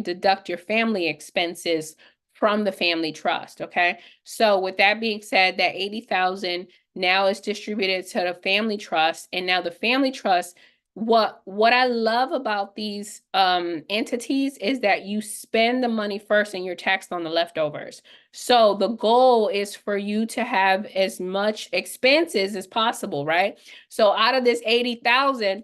deduct your family expenses from the family trust, okay? So with that being said, that 80,000 now is distributed to the family trust, and now the family trust, what I love about these entities is that you spend the money first and you're taxed on the leftovers. So the goal is for you to have as much expenses as possible, right? So out of this 80,000,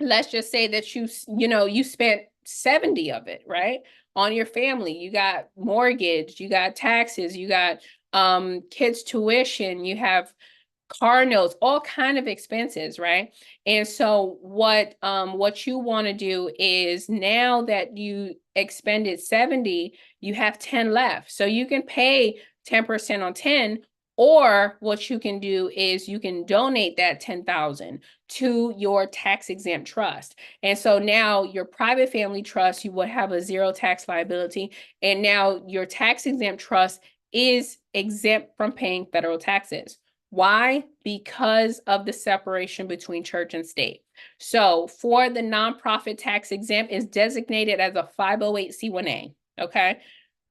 let's just say that you spent 70 of it, right? On your family. You got mortgage, you got taxes, you got kids' tuition, you have car notes, all kind of expenses, right? And so what you want to do is, now that you expended 70, you have 10 left. So you can pay 10% on 10, or what you can do is you can donate that 10,000 to your tax exempt trust. And so now your private family trust, you would have a zero tax liability, and now your tax exempt trust is exempt from paying federal taxes. Why? Because of the separation between church and state. So for the nonprofit tax exempt is designated as a 508c1a, okay?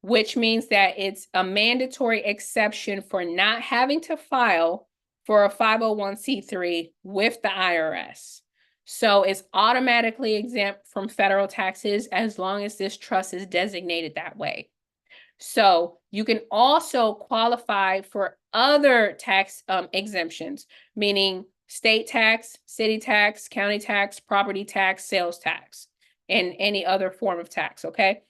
Which means that it's a mandatory exception for not having to file for a 501c3 with the IRS. So it's automatically exempt from federal taxes as long as this trust is designated that way. So you can also qualify for other tax exemptions, meaning state tax, city tax, county tax, property tax, sales tax, and any other form of tax, okay?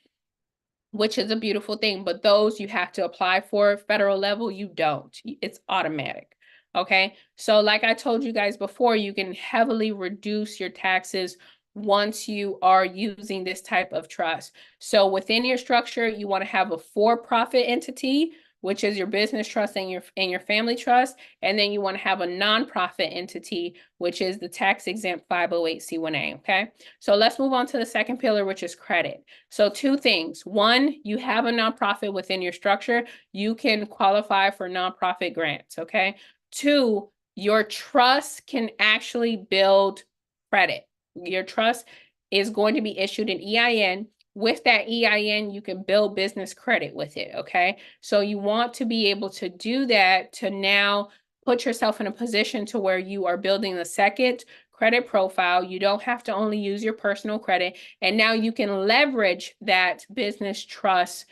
Which is a beautiful thing, but those you have to apply for. Federal level, you don't. It's automatic, okay? So like I told you guys before, you can heavily reduce your taxes once you are using this type of trust. So within your structure, you want to have a for-profit entity, which is your business trust and your family trust, and then you want to have a nonprofit entity, which is the tax exempt 508c1a, okay? So let's move on to the second pillar, which is credit. So two things. One, you have a nonprofit within your structure, you can qualify for nonprofit grants, okay? Two, your trust can actually build credit. Your trust is going to be issued an EIN. With that EIN, you can build business credit with it, okay? So you want to be able to do that to now put yourself in a position to where you are building a second credit profile. You don't have to only use your personal credit, and now you can leverage that business trust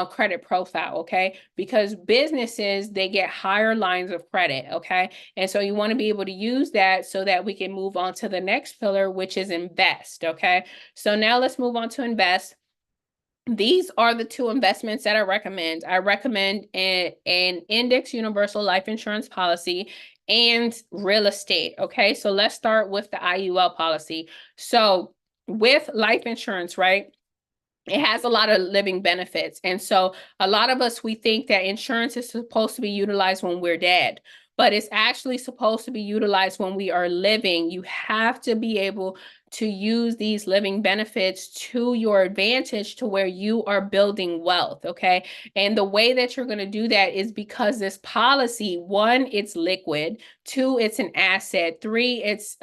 credit profile, okay? Because businesses, they get higher lines of credit, okay? And so you want to be able to use that so that we can move on to the next pillar, which is invest, okay? So now let's move on to invest. These are the two investments that I recommend. I recommend an index universal life insurance policy and real estate, okay? So let's start with the IUL policy. So with life insurance, right? It has a lot of living benefits. And so a lot of us, we think that insurance is supposed to be utilized when we're dead, but it's actually supposed to be utilized when we are living. You have to be able to use these living benefits to your advantage to where you are building wealth, okay? And the way that you're going to do that is because this policy, one, it's liquid, two, it's an asset, three, it's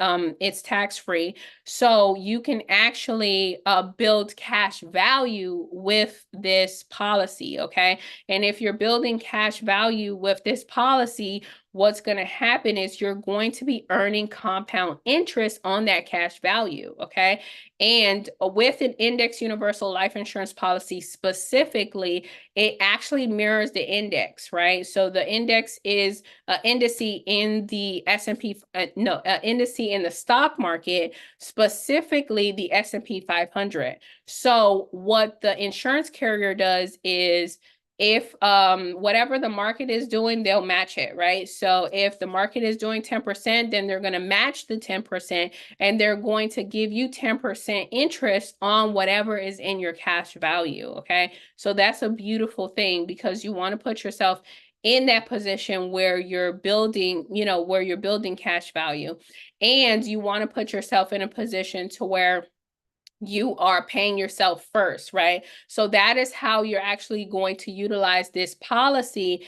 tax-free. So you can actually build cash value with this policy, okay? And if you're building cash value with this policy, what's going to happen is you're going to be earning compound interest on that cash value, okay? And with an index universal life insurance policy specifically, it actually mirrors the index, right? So the index is an indice in the S&P, indice in the stock market, specifically the S&P 500. So what the insurance carrier does is, if whatever the market is doing, they'll match it, right? So if the market is doing 10%, then they're going to match the 10%, and they're going to give you 10% interest on whatever is in your cash value, okay? So that's a beautiful thing, because you want to put yourself in that position where you're building, where you're building cash value, and you want to put yourself in a position to where you are paying yourself first, right? So that is how you're actually going to utilize this policy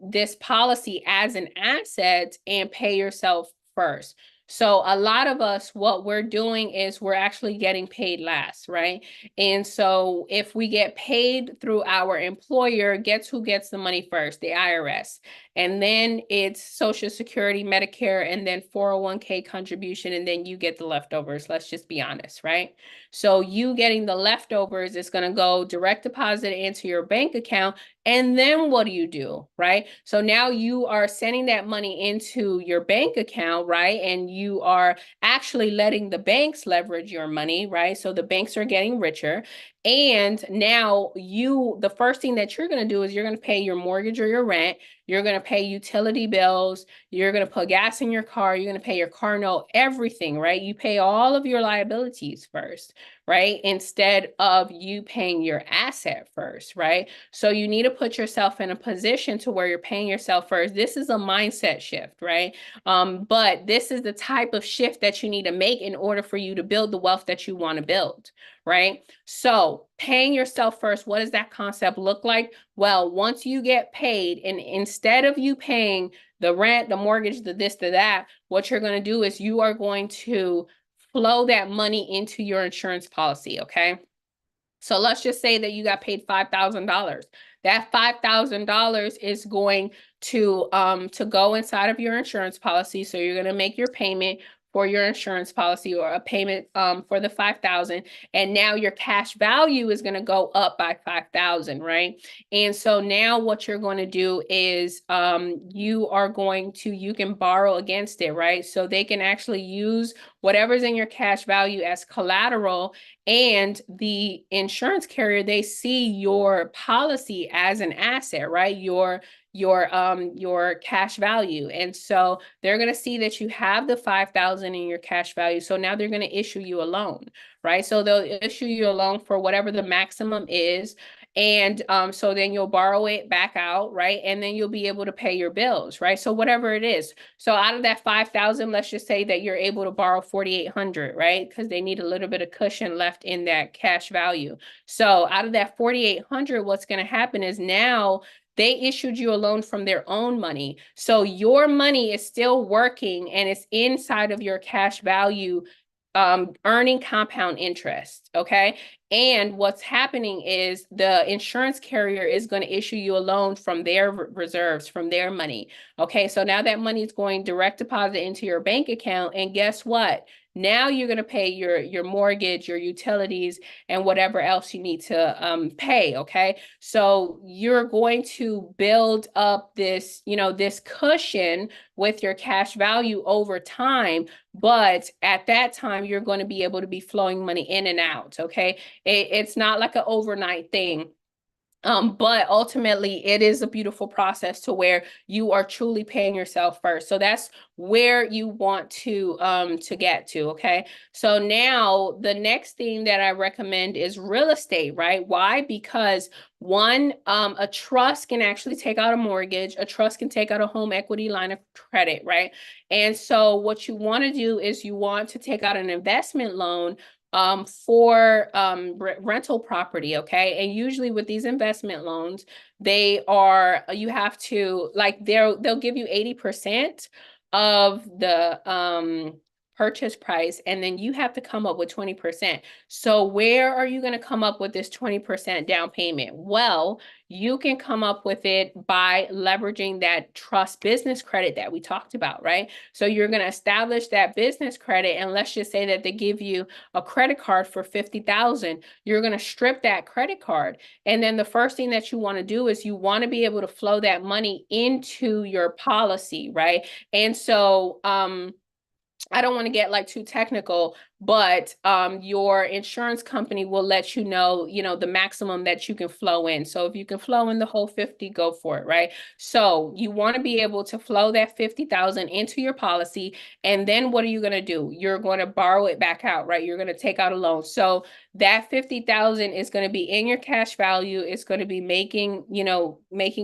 this policy as an asset and pay yourself first. So a lot of us, what we're doing is we're actually getting paid last, right? And so if we get paid through our employer, guess who gets the money first? The IRS. And then it's Social Security, Medicare, and then 401k contribution, and then you get the leftovers. Let's just be honest, right? So you getting the leftovers is going to go direct deposit into your bank account. And then what do, right? So now you are sending that money into your bank account, right? And you are actually letting the banks leverage your money, right? So the banks are getting richer. And now the first thing that you're going to do is you're going to pay your mortgage or your rent. You're going to pay utility bills. You're going to put gas in your car. You're going to pay your car note, everything, right? You pay all of your liabilities first, right? Instead of you paying your asset first, right? So you need to put yourself in a position to where you're paying yourself first. This is a mindset shift, right? But this is the type of shift that you need to make in order for you to build the wealth that you want to build, right? So paying yourself first, what does that concept look like? Well, once you get paid, and instead of you paying the rent, the mortgage, the this, the that, what you're going to do is you are going to flow that money into your insurance policy, okay? So let's just say that you got paid $5,000. That $5,000 is going to go inside of your insurance policy. So you're going to make your payment for your insurance policy, or a payment for the 5,000, and now your cash value is going to go up by 5,000, right? And so now what you're going to do is you can borrow against it, right? So they can actually use whatever's in your cash value as collateral, and the insurance carrier, they see your policy as an asset, right? Your cash value. And so they're going to see that you have the 5,000 in your cash value. So now they're going to issue you a loan, right? So they'll issue you a loan for whatever the maximum is. And so then you'll borrow it back out, right? And then you'll be able to pay your bills, right? So whatever it is. So out of that 5,000, let's just say that you're able to borrow 4,800, right? Because they need a little bit of cushion left in that cash value. So out of that 4,800, what's going to happen is now they issued you a loan from their own money. So your money is still working and it's inside of your cash value, earning compound interest, okay? And what's happening is the insurance carrier is going to issue you a loan from their reserves, from their money, okay? So now that money is going direct deposit into your bank account, and guess what? Now you're going to pay your mortgage, your utilities, and whatever else you need to pay, okay? So you're going to build up this, this cushion with your cash value over time, but at that time, you're going to be able to be flowing money in and out, okay? It's not like an overnight thing. But ultimately, it is a beautiful process to where you are truly paying yourself first. So that's where you want to get to, okay? So now the next thing that I recommend is real estate, right? Why? Because one, a trust can actually take out a mortgage. A trust can take out a home equity line of credit, right? And so what you want to do is you want to take out an investment loan for rental property, okay? And usually with these investment loans, you have to, like, they'll give you 80% of the purchase price, and then you have to come up with 20%. So where are you going to come up with this 20% down payment? Well, you can come up with it by leveraging that trust business credit that we talked about, right? So you're going to establish that business credit, and let's just say that they give you a credit card for 50,000. You're going to strip that credit card. And then the first thing that you want to do is you want to be able to flow that money into your policy, right? And so, I don't want to get like too technical, but your insurance company will let you know, the maximum that you can flow in. So if you can flow in the whole 50, go for it, right? So you want to be able to flow that 50,000 into your policy. And then what are you going to do? You're going to borrow it back out, right? You're going to take out a loan. So that 50,000 is going to be in your cash value. It's going to be making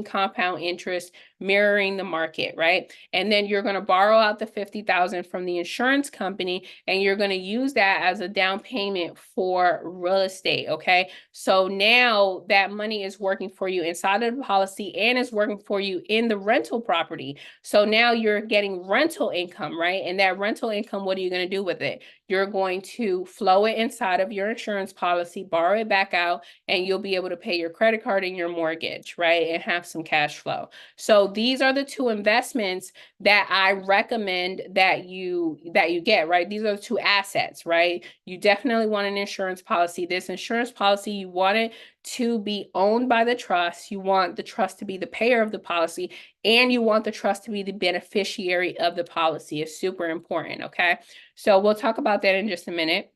compound interest, mirroring the market, right? And then you're going to borrow out the 50,000 from the insurance company, and you're going to use use that as a down payment for real estate, okay? So now that money is working for you inside of the policy and is working for you in the rental property. So now you're getting rental income, right? And that rental income, what are you going to do with it? You're going to flow it inside of your insurance policy, borrow it back out, and you'll be able to pay your credit card and your mortgage, right? And have some cash flow. So these are the two investments that I recommend that you get, right? These are the two assets, right? You definitely want an insurance policy. This insurance policy, you want it to be owned by the trust. You want the trust to be the payer of the policy, and you want the trust to be the beneficiary of the policy. It's super important, okay? So we'll talk about that in just a minute.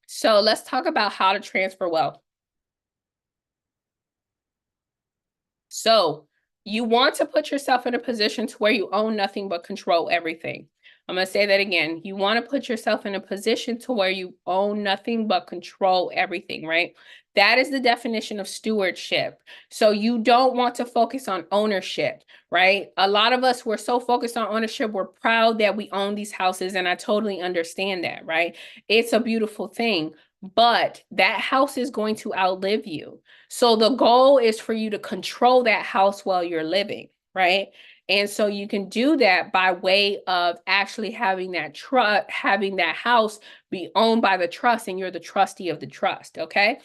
So let's talk about how to transfer wealth. So you want to put yourself in a position to where you own nothing but control everything. I'm going to say that again. You want to put yourself in a position to where you own nothing but control everything, right? That is the definition of stewardship. So you don't want to focus on ownership, right? A lot of us, we're so focused on ownership. We're proud that we own these houses, and I totally understand that, right? It's a beautiful thing, but that house is going to outlive you. So the goal is for you to control that house while you're living, right? And so you can do that by way of actually having that trust, having that house be owned by the trust, and you're the trustee of the trust, okay?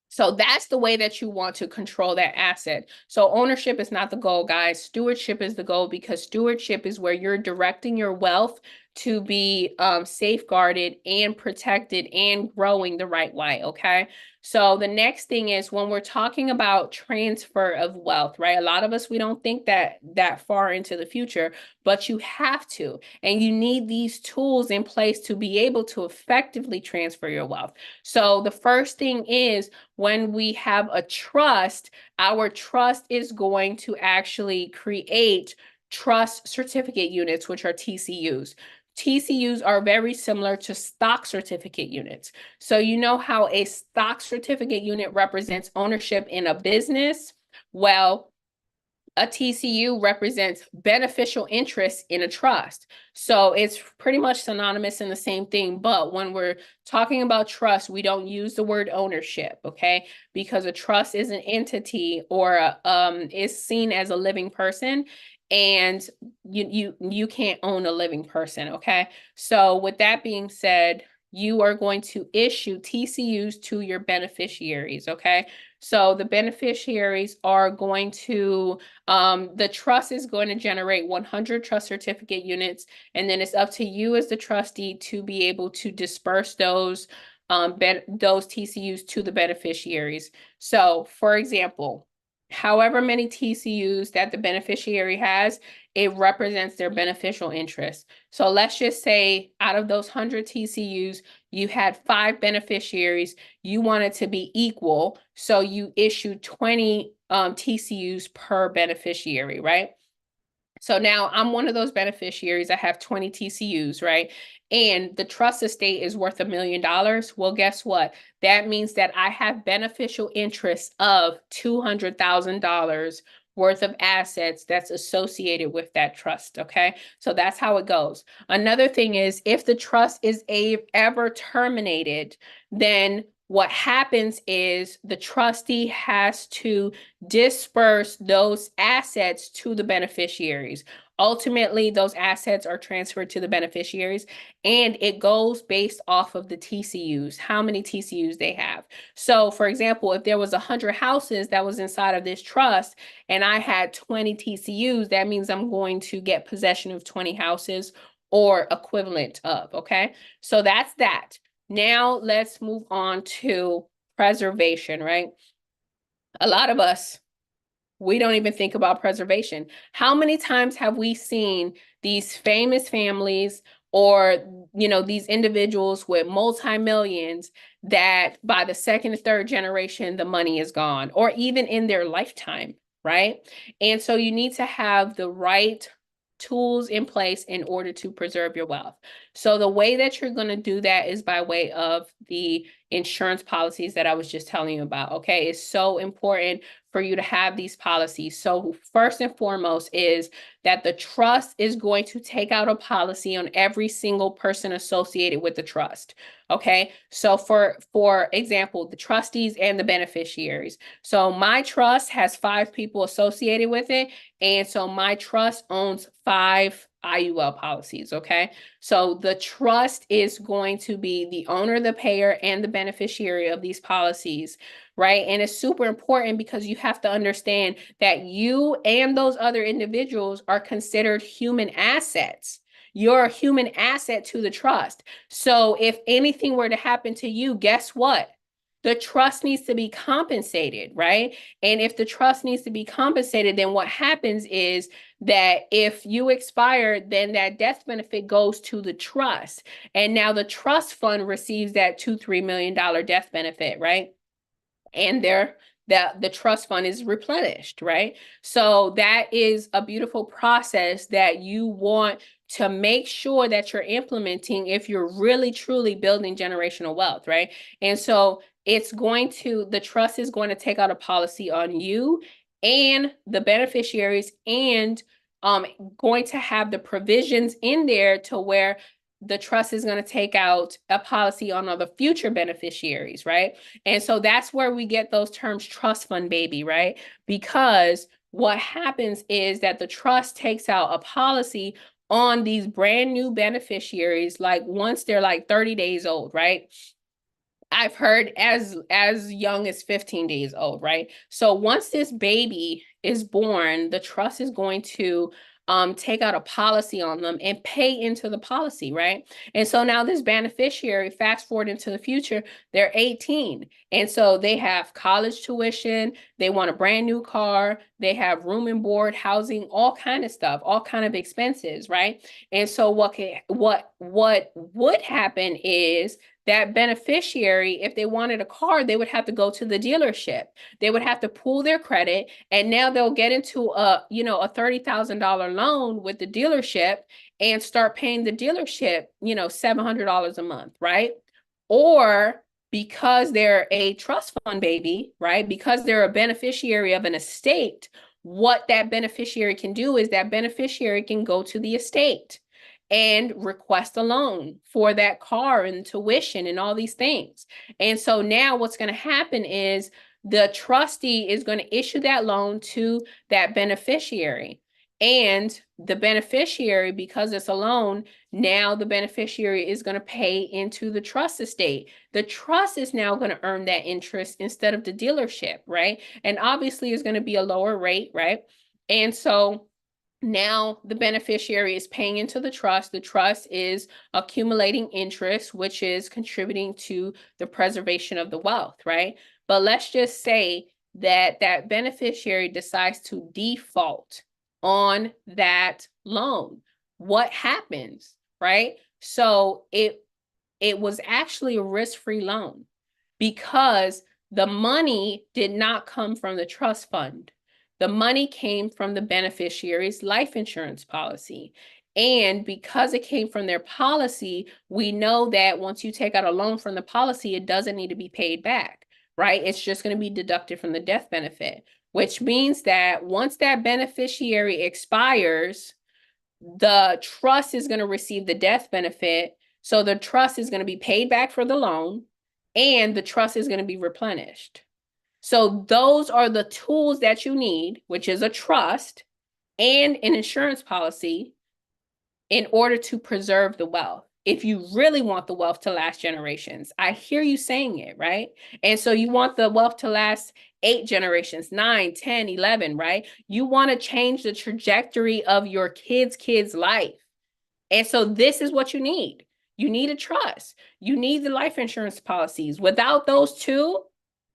So that's the way that you want to control that asset. So ownership is not the goal, guys. Stewardship is the goal, because stewardship is where you're directing your wealth to be safeguarded and protected and growing the right way, okay? So the next thing is, when we're talking about transfer of wealth, right? A lot of us, we don't think that far into the future, but you have to, and you need these tools in place to be able to effectively transfer your wealth. So the first thing is, when we have a trust, our trust is going to actually create trust certificate units, which are TCUs. TCUs are very similar to stock certificate units. So you know how a stock certificate unit represents ownership in a business? Well, a TCU represents beneficial interest in a trust. So it's pretty much synonymous in the same thing. But when we're talking about trust, we don't use the word ownership, okay? Because a trust is an entity, or is seen as a living person, and you can't own a living person, okay? So with that being said, you are going to issue TCUs to your beneficiaries, okay? So the beneficiaries are going to, the trust is going to generate 100 trust certificate units, and then it's up to you as the trustee to be able to disperse those TCUs to the beneficiaries. So for example, however many TCUs that the beneficiary has, it represents their beneficial interest. So let's just say out of those 100 TCUs, you had 5 beneficiaries. You want it to be equal, so you issue 20 TCUs per beneficiary, right? So now I'm one of those beneficiaries. I have 20 TCUs, right? And the trust estate is worth $1 million. Well, guess what? That means that I have beneficial interest of $200,000 worth of assets that's associated with that trust, okay? So that's how it goes. Another thing is, if the trust is ever terminated, then what happens is the trustee has to disperse those assets to the beneficiaries. Ultimately, those assets are transferred to the beneficiaries, and it goes based off of the TCUs, how many TCUs they have. So for example, if there was 100 houses that was inside of this trust and I had 20 TCUs, that means I'm going to get possession of 20 houses, or equivalent of, okay? So that's that. Now let's move on to preservation, right? A lot of us, we don't even think about preservation. How many times have we seen these famous families, or, these individuals with multi-millions, that by the second or third generation, the money is gone, or even in their lifetime, right? And so you need to have the right tools in place in order to preserve your wealth. So the way that you're going to do that is by way of the insurance policies that I was just telling you about, okay? It's so important for you to have these policies. So first and foremost is that the trust is going to take out a policy on every single person associated with the trust, okay? So for example, the trustees and the beneficiaries. So my trust has 5 people associated with it, and so my trust owns 5 IUL policies, okay? So the trust is going to be the owner, the payer, and the beneficiary of these policies, right? And it's super important because you have to understand that you and those other individuals are considered human assets. You're a human asset to the trust. So if anything were to happen to you, guess what? The trust needs to be compensated, right? And if the trust needs to be compensated, then what happens is that if you expire, then that death benefit goes to the trust. And now the trust fund receives that $2-3 million death benefit, right? And the trust fund is replenished, right? So that is a beautiful process that you want to make sure that you're implementing if you're really truly building generational wealth, right? And so the trust is going to take out a policy on you and the beneficiaries, and going to have the provisions in there to where the trust is going to take out a policy on all the future beneficiaries, right? And so that's where we get those terms trust fund baby, right? Because what happens is that the trust takes out a policy on these brand new beneficiaries, like once they're like 30 days old, right? I've heard as young as 15 days old, right? So once this baby is born, the trust is going to take out a policy on them and pay into the policy, right? And so now this beneficiary, fast forward into the future, they're 18. And so they have college tuition, they want a brand new car, they have room and board, housing, all kind of stuff, all kind of expenses, right? And so what would happen is that beneficiary, if they wanted a car, they would have to go to the dealership. They would have to pool their credit, and now they'll get into a $30,000 loan with the dealership and start paying the dealership, $700 a month, right? Or because they're a trust fund baby, right? Because they're a beneficiary of an estate, what that beneficiary can do is that beneficiary can go to the estate and request a loan for that car and tuition and all these things. And so now what's going to happen is the trustee is going to issue that loan to that beneficiary. And the beneficiary, because it's a loan, now the beneficiary is going to pay into the trust estate. The trust is now going to earn that interest instead of the dealership, right? And obviously it's going to be a lower rate, right? And so now the beneficiary is paying into the trust. The trust is accumulating interest, which is contributing to the preservation of the wealth, right? But let's just say that that beneficiary decides to default on that loan. What happens, right? So it was actually a risk-free loan because the money did not come from the trust fund. The money came from the beneficiary's life insurance policy. And because it came from their policy, we know that once you take out a loan from the policy, it doesn't need to be paid back, right? It's just going to be deducted from the death benefit, which means that once that beneficiary expires, the trust is going to receive the death benefit. So the trust is going to be paid back for the loan, and the trust is going to be replenished. So those are the tools that you need, which is a trust and an insurance policy, in order to preserve the wealth. If you really want the wealth to last generations, I hear you saying it, right? And so you want the wealth to last 8 generations, 9, 10, 11, right? You want to change the trajectory of your kids' life. And so this is what you need. You need a trust. You need the life insurance policies. Without those two,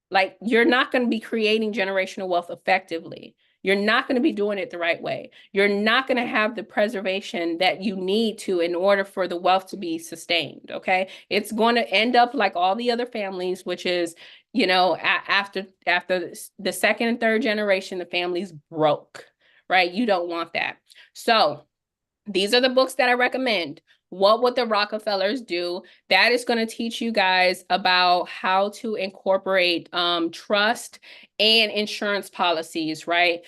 like, you're not going to be creating generational wealth effectively. You're not going to be doing it the right way. You're not going to have the preservation that you need to in order for the wealth to be sustained, okay? It's going to end up like all the other families, which is, after the second and third generation, the family's broke, right? You don't want that. So these are the books that I recommend. what would the Rockefellers do? That is going to teach you guys about how to incorporate trust and insurance policies, right?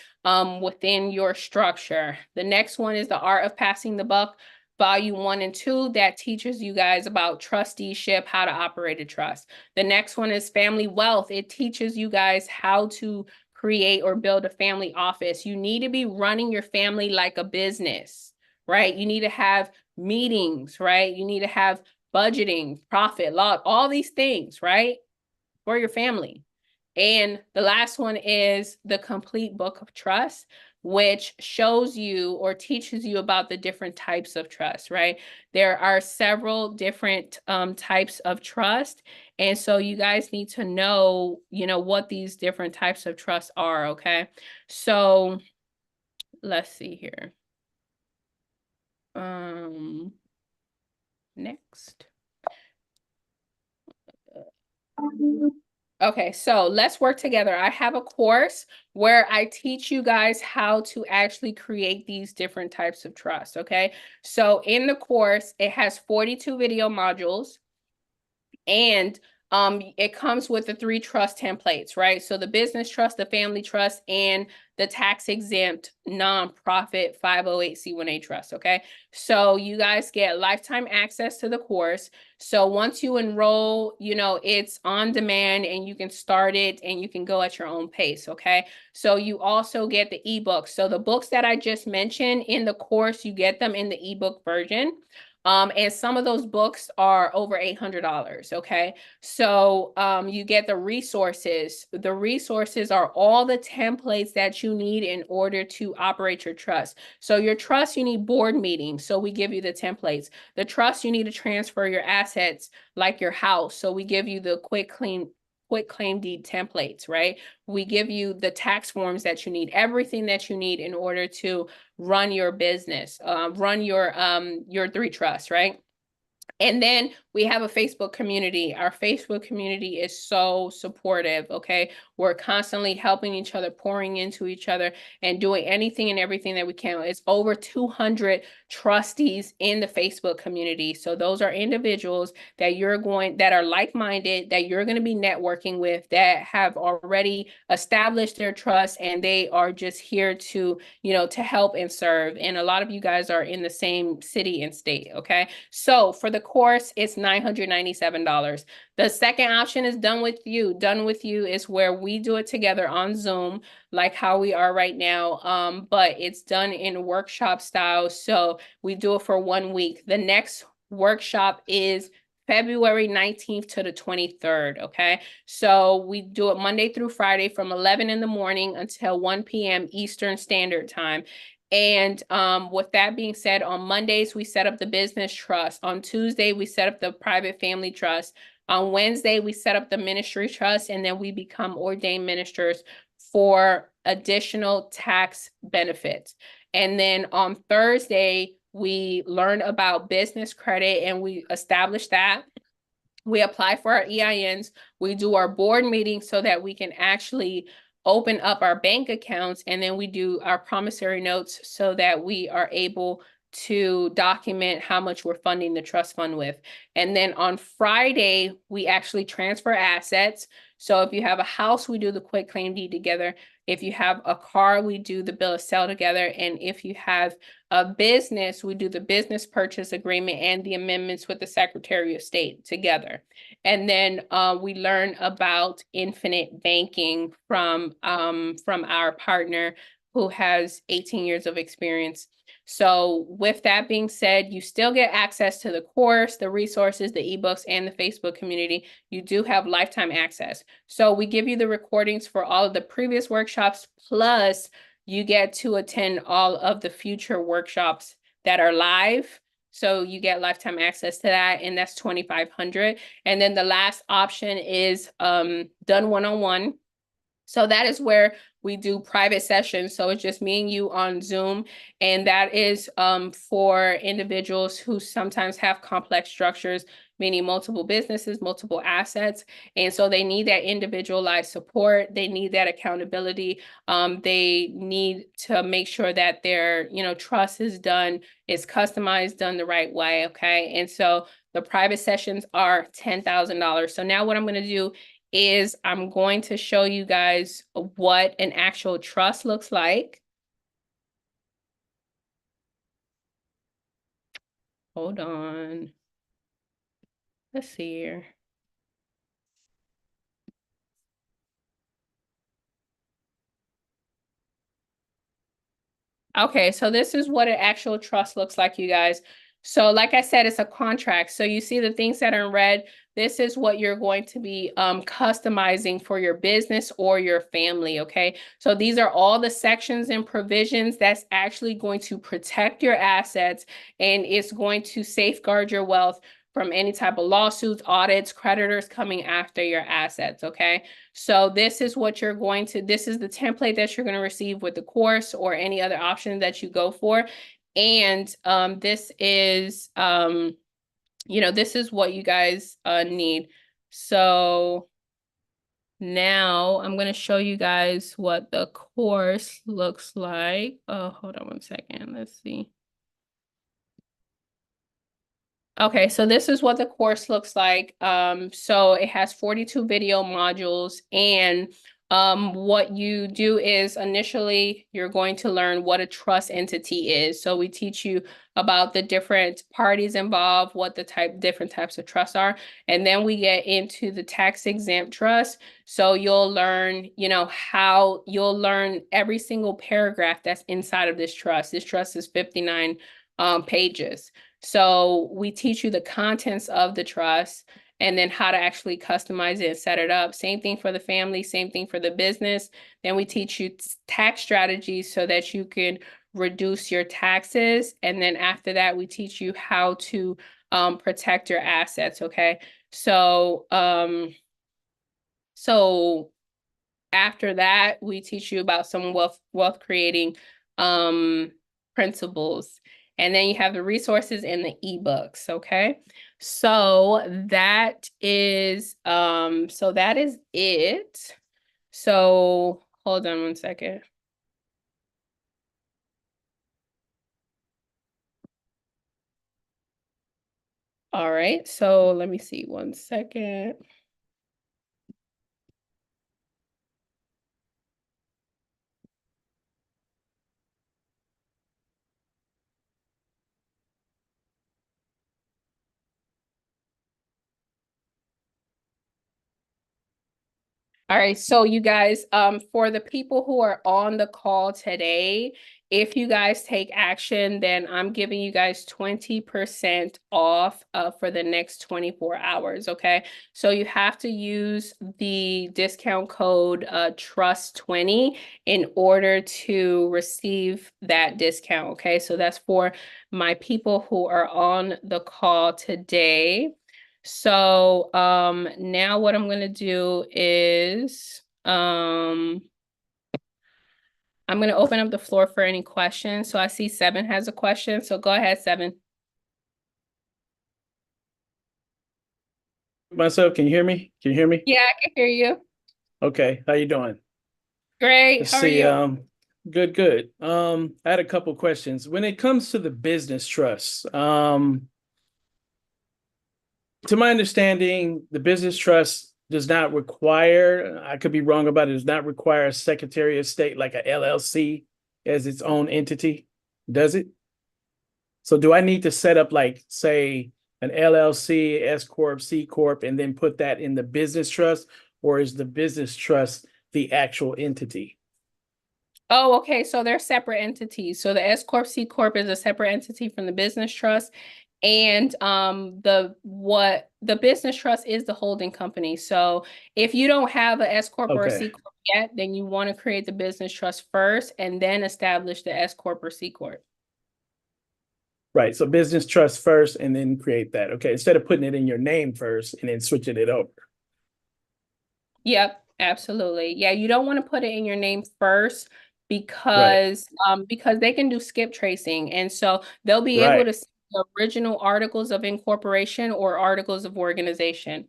Within your structure. The next one is the art of passing the buck. Volume 1 and 2, that teaches you guys about trusteeship, how to operate a trust. The next one is family wealth. It teaches you guys how to create or build a family office. You need to be running your family like a business, right? You need to have meetings, right? You need to have budgeting, profit, log, all these things, right? For your family. And the last one is the complete book of trust, which shows you or teaches you about the different types of trust, right? There are several different types of trust. And so you guys need to know, what these different types of trust are, okay? So let's see here. Next. Okay, so let's work together. I have a course where I teach you guys how to actually create these different types of trust, okay? So in the course, it has 42 video modules, and it comes with the 3 trust templates, right? So the business trust, the family trust, and the tax exempt nonprofit 508c1a trust, okay? So you guys get lifetime access to the course. So once you enroll, it's on demand and you can start it and you can go at your own pace, okay? So you also get the ebooks. So the books that I just mentioned in the course, you get them in the ebook version. And some of those books are over $800, okay? So you get the resources. The resources are all the templates that you need in order to operate your trust. So your trust, you need board meetings. So we give you the templates. The trust, you need to transfer your assets like your house. So we give you the quick claim deed templates, right? We give you the tax forms that you need, everything that you need in order to run your business, run your 3 trusts, right? And then we have a Facebook community. Our Facebook community is so supportive, okay? We're constantly helping each other, pouring into each other, and doing anything and everything that we can. It's over 200 trustees in the Facebook community. So those are individuals that are like-minded, that you're going to be networking with, that have already established their trust, and they are just here to, to help and serve. And a lot of you guys are in the same city and state, okay? So for the course, it's $997. The second option is Done With You. Done With You is where we do it together on Zoom, like how we are right now, but it's done in workshop style. So we do it for 1 week. The next workshop is February 19th to the 23rd, okay? So we do it Monday through Friday from 11 in the morning until 1 p.m. Eastern Standard Time. And with that being said, on Mondays, we set up the business trust. On Tuesday, we set up the private family trust. On Wednesday, we set up the ministry trust, and then we become ordained ministers for additional tax benefits. And then on Thursday, we learn about business credit and we establish that. We apply for our EINs. We do our board meeting so that we can actually open up our bank accounts, and then we do our promissory notes so that we are able to document how much we're funding the trust fund with. And then on Friday, we actually transfer assets. So if you have a house, we do the quick claim deed together. If you have a car, we do the bill of sale together. And if you have a business, we do the business purchase agreement and the amendments with the Secretary of State together. And then we learn about infinite banking from our partner who has 18 years of experience. So with that being said, you still get access to the course, the resources, the ebooks, and the Facebook community. You do have lifetime access. So we give you the recordings for all of the previous workshops, plus you get to attend all of the future workshops that are live. So you get lifetime access to that, and that's $2,500. And then the last option is done one-on-one. So that is where we do private sessions. So it's just me and you on Zoom. And that is for individuals who sometimes have complex structures, meaning multiple businesses, multiple assets. And so they need that individualized support. They need that accountability. They need to make sure that their, trust is done, is customized, done the right way. Okay. And so the private sessions are $10,000. So now what I'm going to do is I'm going to show you guys what an actual trust looks like. Hold on. Let's see here. Okay, so this is what an actual trust looks like, you guys. So like I said, it's a contract. So you see the things that are in red, this is what you're going to be customizing for your business or your family, okay? So these are all the sections and provisions that's actually going to protect your assets, and it's going to safeguard your wealth from any type of lawsuits, audits, creditors coming after your assets, okay? So this is what you're going to, this is the template that you're going to receive with the course or any other option that you go for. And this is, this is what you guys need. So now I'm going to show you guys what the course looks like. Oh, hold on one second. Let's see. Okay, so this is what the course looks like. So it has 42 video modules, and what you do is initially you're going to learn what a trust entity is. So we teach you about the different parties involved, what the different types of trusts are, and then we get into the tax exempt trust. So you'll learn, how you'll learn every single paragraph that's inside of this trust. This trust is 59 pages. So we teach you the contents of the trust and then how to actually customize it and set it up. Same thing for the family, same thing for the business. Then we teach you tax strategies so that you can reduce your taxes. And then after that, we teach you how to protect your assets, okay? So, so after that, we teach you about some wealth creating principles. And then you have the resources and the ebooks, okay? So that is it. So hold on one second. All right, so let me see 1 second. All right, so you guys, for the people who are on the call today, if you guys take action, then I'm giving you guys 20% off for the next 24 hours, okay? So you have to use the discount code TRUST20 in order to receive that discount, okay? So that's for my people who are on the call today. So now what I'm gonna do is I'm gonna open up the floor for any questions. So I see Seven has a question. So go ahead, Seven. Myself, can you hear me? Can you hear me? Yeah, I can hear you. Okay, how you doing? Great. Let's How are see. you? Good. I had a couple questions. When it comes to the business trust, to my understanding, the business trust does not require, I could be wrong about it, does not require a Secretary of State like a LLC as its own entity, does it? So do I need to set up like, say, an LLC, S Corp, C Corp, and then put that in the business trust, or is the business trust the actual entity? Oh, okay. So they're separate entities. So the S Corp, C Corp is a separate entity from the business trust. And the business trust is the holding company. So if you don't have a S Corp or a C Okay, Corp yet, then you want to create the business trust first and then establish the S Corp or C Corp. right. So business trust first and then create that. Okay, instead of putting it in your name first and then switching it over. Yep, Absolutely. Yeah, you don't want to put it in your name first Right. because they can do skip tracing. And so they'll be able Right. to see the original articles of incorporation or articles of organization.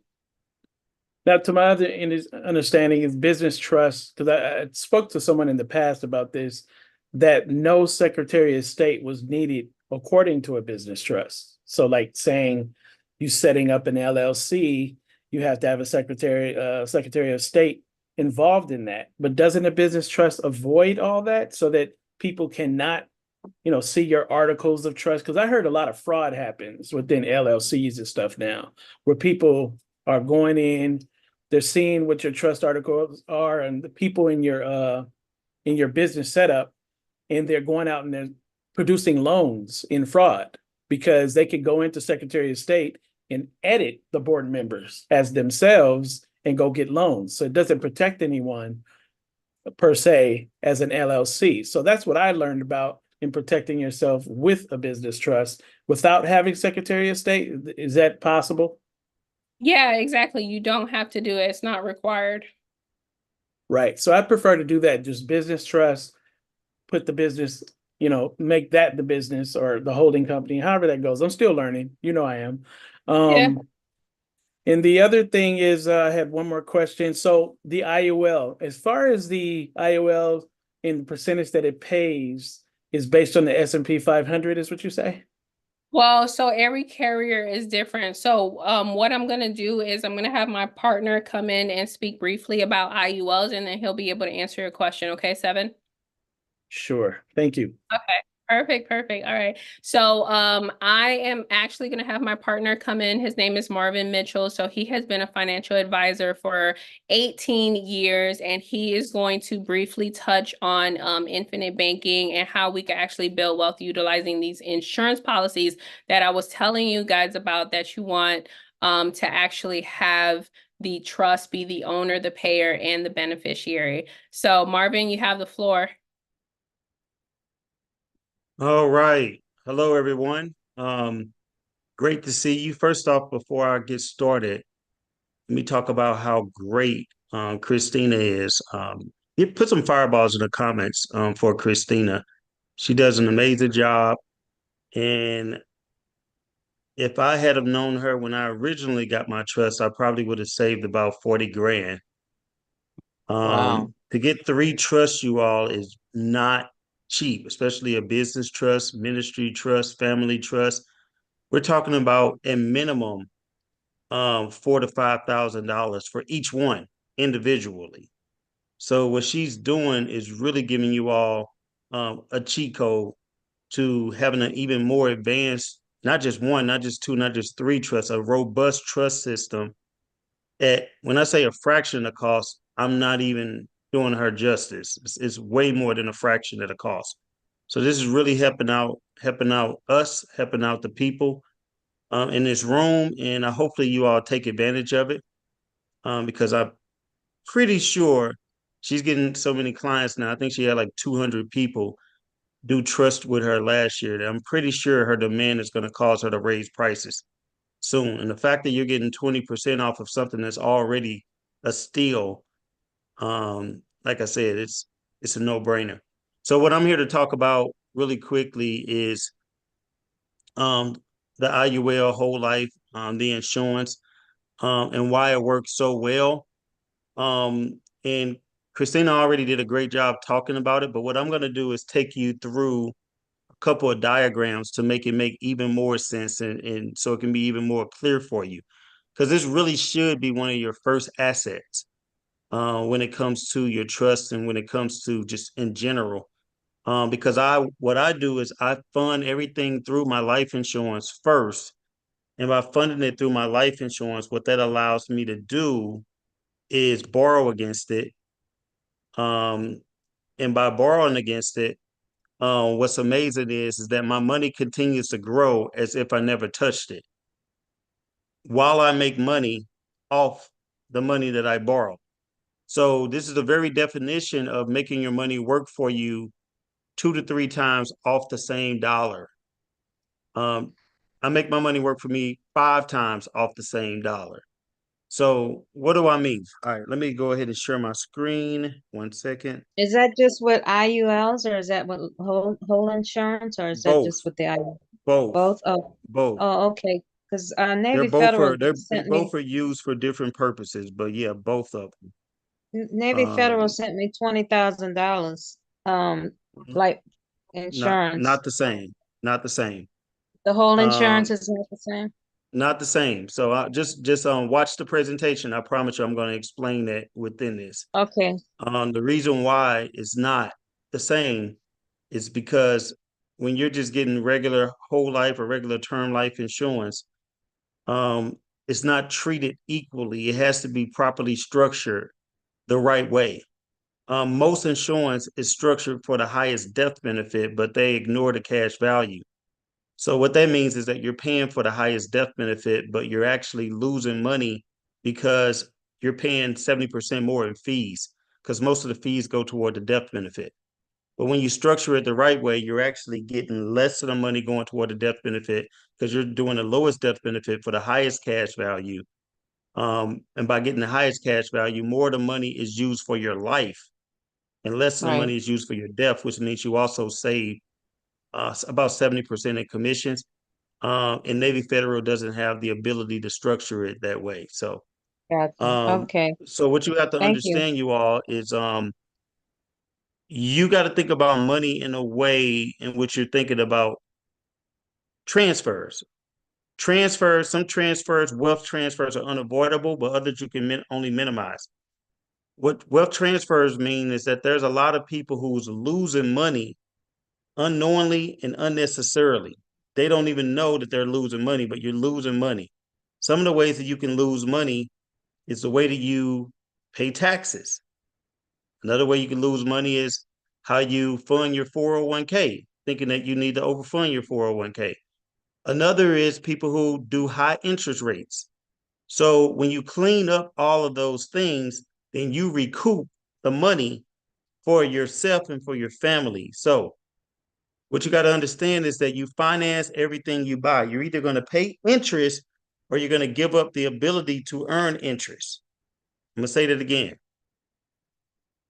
Now, to my other understanding is business trust, because I spoke to someone in the past about this, that no Secretary of State was needed according to a business trust. So, like saying you setting up an LLC, you have to have a Secretary of State involved in that. But doesn't a business trust avoid all that so that people cannot, see your articles of trust? Because I heard a lot of fraud happens within LLCs and stuff now, where people are going in, they're seeing what your trust articles are and the people in your business setup, and they're going out and they're producing loans in fraud because they could go into Secretary of State and edit the board members as themselves and go get loans. So it doesn't protect anyone per se as an LLC. So that's what I learned about in protecting yourself with a business trust without having Secretary of State. Is that possible? Yeah, exactly. You don't have to do it. It's not required. Right. So I prefer to do that, just business trust, put the business, make that the business or the holding company, however that goes. I'm still learning. I am. Yeah. And the other thing is, I had one more question. So the IUL, as far as the IUL in the percentage that it pays is based on the S&P 500, is what you say? Well, so every carrier is different. So, what I'm gonna do is I'm gonna have my partner come in and speak briefly about IULs, and then he'll be able to answer your question. Okay, Seven? Sure. Thank you. Okay. Perfect, perfect. All right. So, I am actually going to have my partner come in. His name is Marvin Mitchell. So he has been a financial advisor for 18 years, and he is going to briefly touch on infinite banking and how we can actually build wealth utilizing these insurance policies that I was telling you guys about that you want to actually have the trust be the owner, the payer, and the beneficiary. So, Marvin, you have the floor. All right. Hello, everyone. Great to see you. First off, before I get started, let me talk about how great Christina is. You put some fireballs in the comments for Christina. She does an amazing job. And if I had have known her when I originally got my trust, I probably would have saved about 40 grand. Wow. To get three trusts, you all, is not cheap, especially a business trust, ministry trust, family trust. We're talking about a minimum $4,000 to $5,000 for each one individually. So what she's doing is really giving you all a cheat code to having an even more advanced, not just one, not just two, not just three trusts, a robust trust system at, when I say a fraction of the cost, I'm not even doing her justice. It's way more than a fraction of the cost. So this is really helping out us, helping out the people in this room, and hopefully you all take advantage of it because I'm pretty sure she's getting so many clients now. I think she had like 200 people do trust with her last year. I'm pretty sure her demand is going to cause her to raise prices soon. And the fact that you're getting 20% off of something that's already a steal, like I said, it's a no-brainer. So what I'm here to talk about really quickly is um, the IUL whole life, the insurance, and why it works so well. And Christina already did a great job talking about it, but what I'm going to do is take you through a couple of diagrams to make it make even more sense and so it can be even more clear for you. Because this really should be one of your first assets when it comes to your trust and when it comes to just in general. Because what I do is I fund everything through my life insurance first. And by funding it through my life insurance, what that allows me to do is borrow against it. Um, and by borrowing against it, what's amazing is that my money continues to grow as if I never touched it while I make money off the money that I borrow. So this is the very definition of making your money work for you 2 to 3 times off the same dollar. I make my money work for me 5 times off the same dollar. So what do I mean? All right, let me go ahead and share my screen. 1 second. Is that just with IULs, or is that with whole insurance, or is that Both, just with the IUL? both, Both? Oh, both. oh, okay. Because They're Navy both Federal for just they sent me both are used for different purposes, but yeah, both of them. Navy Federal Um, sent me $20,000 life not insurance. the same, not the same. The whole insurance Um, is not the same. not the same. So just watch the presentation. I promise you, I'm going to explain that within this. Okay. The reason why it's not the same is because when you're just getting regular whole life or regular term life insurance, it's not treated equally. It has to be properly structured the right way. Most insurance is structured for the highest death benefit, but they ignore the cash value. So what that means is that you're paying for the highest death benefit, but you're actually losing money because you're paying 70% more in fees, because most of the fees go toward the death benefit. But when you structure it the right way, you're actually getting less of the money going toward the death benefit because you're doing the lowest death benefit for the highest cash value. And by getting the highest cash value, more of the money is used for your life and less of the Right. money is used for your death, which means you also save about 70% in commissions. And Navy Federal doesn't have the ability to structure it that way. So, Gotcha. um, Okay. so what you have to Thank you. understand, you all, is you got to think about money in a way in which you're thinking about transfers. Transfers, some transfers, wealth transfers are unavoidable, but others you can only minimize. What wealth transfers mean is that there's a lot of people who's losing money unknowingly and unnecessarily. They don't even know that they're losing money, but you're losing money. Some of the ways that you can lose money is the way that you pay taxes. Another way you can lose money is how you fund your 401k, thinking that you need to overfund your 401k. Another is people who do high interest rates. So when you clean up all of those things, then you recoup the money for yourself and for your family. So what you got to understand is that you finance everything you buy. You're either going to pay interest or you're going to give up the ability to earn interest. I'm going to say that again.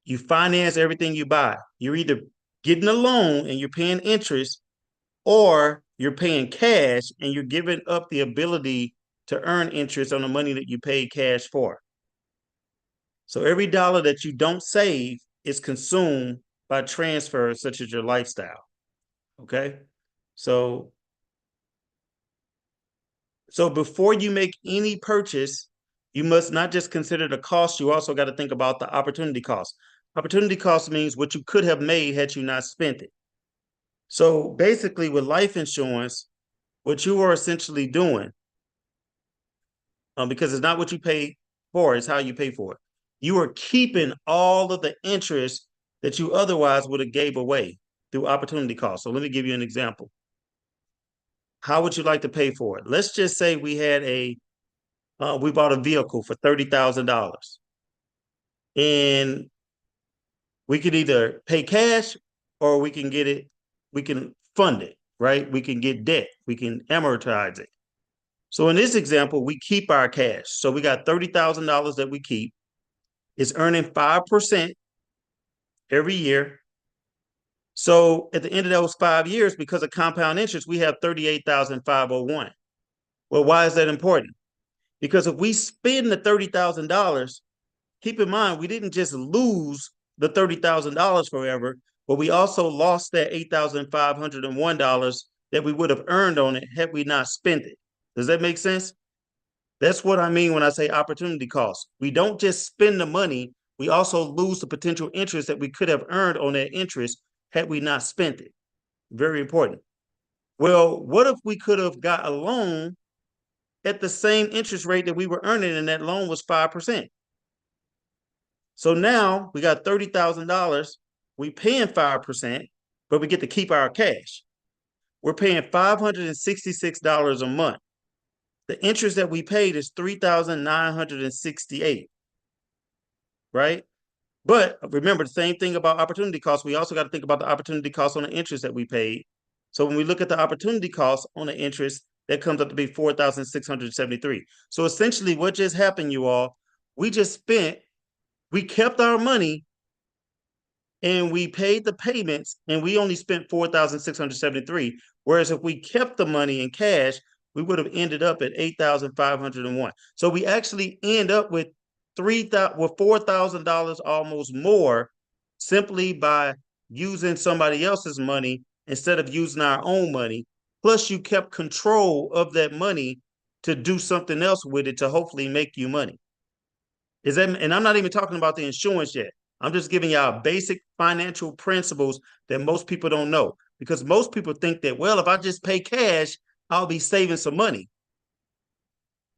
You finance everything you buy. You're either getting a loan and you're paying interest, or you're paying cash and you're giving up the ability to earn interest on the money that you paid cash for. So every dollar that you don't save is consumed by transfers such as your lifestyle. Okay. So before you make any purchase, you must not just consider the cost, you also got to think about the opportunity cost. Opportunity cost means what you could have made had you not spent it. So basically with life insurance, what you are essentially doing, because it's not what you pay for, it's how you pay for it. You are keeping all of the interest that you otherwise would have gave away through opportunity cost. So let me give you an example. How would you like to pay for it? Let's just say we had we bought a vehicle for $30,000, and we could either pay cash or we can fund it, right? We can get debt, we can amortize it. So in this example, we keep our cash. So we got $30,000 that we keep. It's earning 5% every year. So at the end of those 5 years, because of compound interest, we have 38,501. Well, why is that important? Because if we spend the $30,000, keep in mind, we didn't just lose the $30,000 forever, but we also lost that $8,501 that we would have earned on it had we not spent it. Does that make sense? That's what I mean when I say opportunity cost. We don't just spend the money, we also lose the potential interest that we could have earned on that interest had we not spent it. Very important. Well, what if we could have got a loan at the same interest rate that we were earning, and that loan was 5%? So now we got $30,000. We paying 5%, but we get to keep our cash. We're paying $566 a month. The interest that we paid is $3,968, right? But remember, the same thing about opportunity costs. We also got to think about the opportunity cost on the interest that we paid. So when we look at the opportunity cost on the interest, that comes up to be 4,673. So essentially what just happened, you all, we kept our money and we paid the payments and we only spent 4,673. Whereas if we kept the money in cash, we would have ended up at 8,501. So we actually end up with $4,000 almost more simply by using somebody else's money instead of using our own money. Plus you kept control of that money to do something else with it to hopefully make you money. And I'm not even talking about the insurance yet. I'm just giving y'all basic financial principles that most people don't know, because most people think that, well, if I just pay cash, I'll be saving some money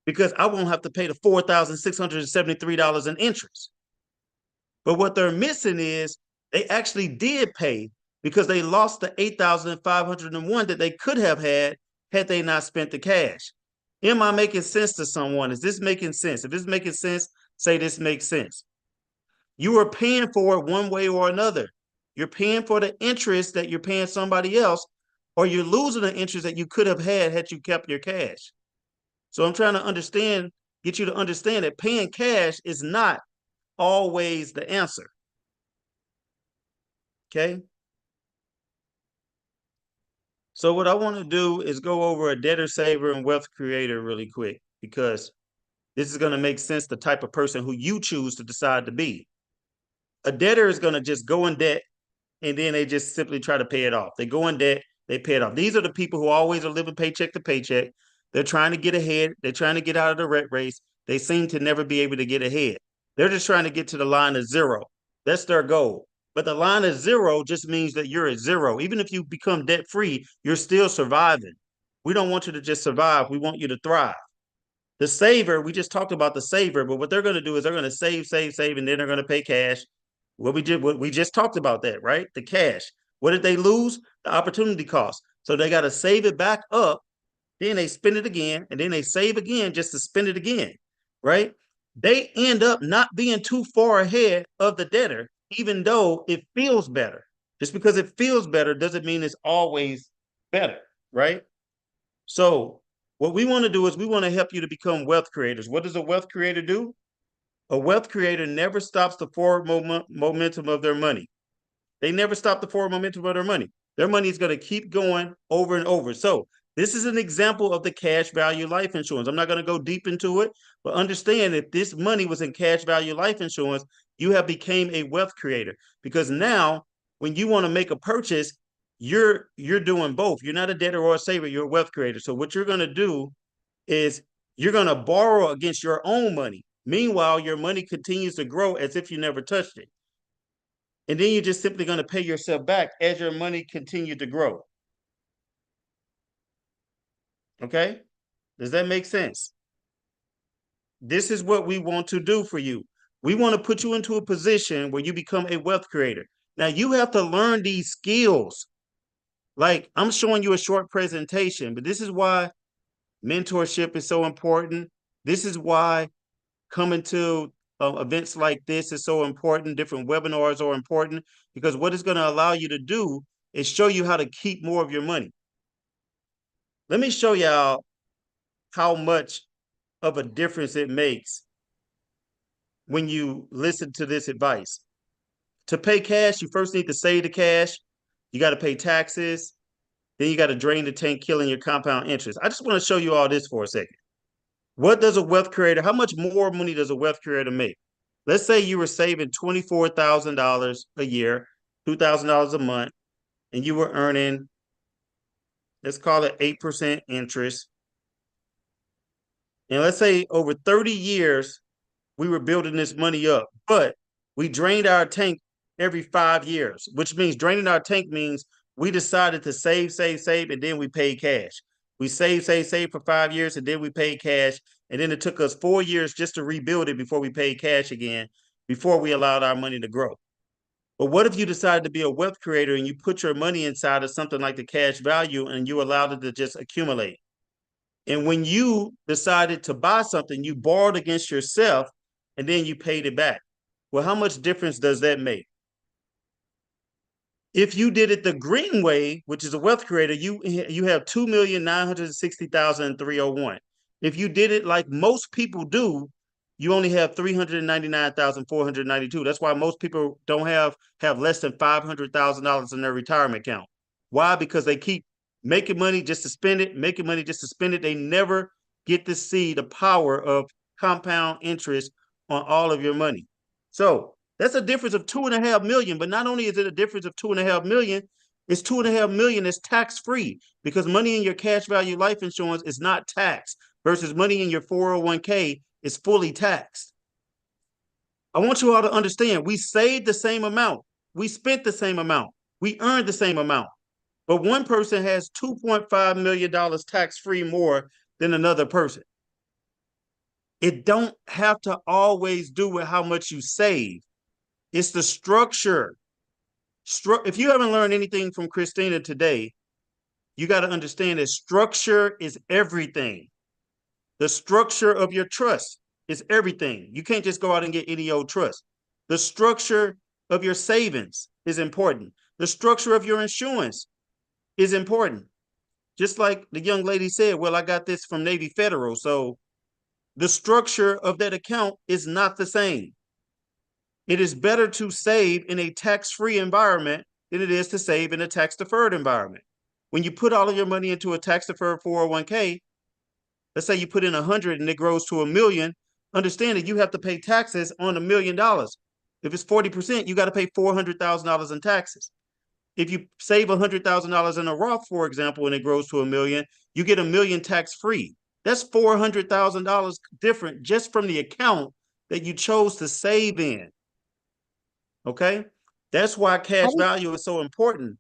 because I won't have to pay the $4,673 in interest. But what they're missing is they actually did pay because they lost the 8,501 that they could have had they not spent the cash. Am I making sense to someone? Is this making sense? If it's making sense, say this makes sense. You are paying for it one way or another. You're paying for the interest that you're paying somebody else, or you're losing the interest that you could have had you kept your cash. So I'm trying to get you to understand that paying cash is not always the answer. Okay? So what I want to do is go over a debtor, saver, and wealth creator really quick, because this is going to make sense the type of person who you choose to decide to be. A debtor is going to just go in debt and then they just simply try to pay it off. They go in debt, they pay it off. These are the people who always are living paycheck to paycheck. They're trying to get ahead. They're trying to get out of the rat race. They seem to never be able to get ahead. They're just trying to get to the line of zero. That's their goal. But the line of zero just means that you're at zero. Even if you become debt free, you're still surviving. We don't want you to just survive. We want you to thrive. The saver, we just talked about the saver, but what they're going to do is they're going to save, and then they're going to pay cash. What we just talked about that, right? The cash. What did they lose? The opportunity cost. So they got to save it back up, then they spend it again, and then they save again just to spend it again, right? They end up not being too far ahead of the debtor, even though it feels better. Just because it feels better doesn't mean it's always better, right? So what we want to do is we want to help you to become wealth creators. What does a wealth creator do? A wealth creator never stops the forward momentum of their money. They never stop the forward momentum of their money. Their money is going to keep going over and over. So this is an example of the cash value life insurance. I'm not going to go deep into it, but understand if this money was in cash value life insurance, you have become a wealth creator, because now when you want to make a purchase, you're doing both. You're not a debtor or a saver, you're a wealth creator. So what you're going to do is you're going to borrow against your own money. Meanwhile, your money continues to grow as if you never touched it. And then you're just simply going to pay yourself back as your money continues to grow. Okay? Does that make sense? This is what we want to do for you. We want to put you into a position where you become a wealth creator. Now, you have to learn these skills. Like, I'm showing you a short presentation, but this is why mentorship is so important. This is why coming to events like this is so important. Different webinars are important, because what it's going to allow you to do is show you how to keep more of your money. Let me show y'all how much of a difference it makes when you listen to this advice. To pay cash, you first need to save the cash. You got to pay taxes. Then you got to drain the tank, killing your compound interest. I just want to show you all this for a second. What does a wealth creator, how much more money does a wealth creator make? Let's say you were saving $24,000 a year, $2,000 a month, and you were earning, let's call it 8% interest. And let's say over 30 years, we were building this money up, but we drained our tank every 5 years, which means draining our tank means we decided to save, and then we paid cash. We saved for 5 years, and then we paid cash. And then it took us 4 years just to rebuild it before we paid cash again, before we allowed our money to grow. But what if you decided to be a wealth creator and you put your money inside of something like the cash value and you allowed it to just accumulate? And when you decided to buy something, you borrowed against yourself and then you paid it back. Well, how much difference does that make? If you did it the green way, which is a wealth creator, you have 2,960,301. If you did it like most people do, you only have 399,492. That's why most people don't have less than $500,000 in their retirement account. Why? Because they keep making money just to spend it, making money just to spend it. They never get to see the power of compound interest on all of your money. So that's a difference of 2.5 million. But not only is it a difference of 2.5 million, it's 2.5 million that's tax free, because money in your cash value life insurance is not taxed versus money in your 401k is fully taxed. I want you all to understand, we saved the same amount, we spent the same amount, we earned the same amount, but one person has $2.5 million tax free more than another person. It don't have to always do with how much you save. It's the structure. If you haven't learned anything from Christina today, you got to understand that structure is everything. The structure of your trust is everything. You can't just go out and get any old trust. The structure of your savings is important. The structure of your insurance is important. Just like the young lady said, well, I got this from Navy Federal. So the structure of that account is not the same. It is better to save in a tax-free environment than it is to save in a tax-deferred environment. When you put all of your money into a tax-deferred 401k, let's say you put in 100 and it grows to $1 million, understand that you have to pay taxes on $1 million. If it's 40%, you got to pay $400,000 in taxes. If you save $100,000 in a Roth, for example, and it grows to $1 million, you get $1 million tax-free. That's $400,000 different just from the account that you chose to save in. Okay? That's why cash value is so important,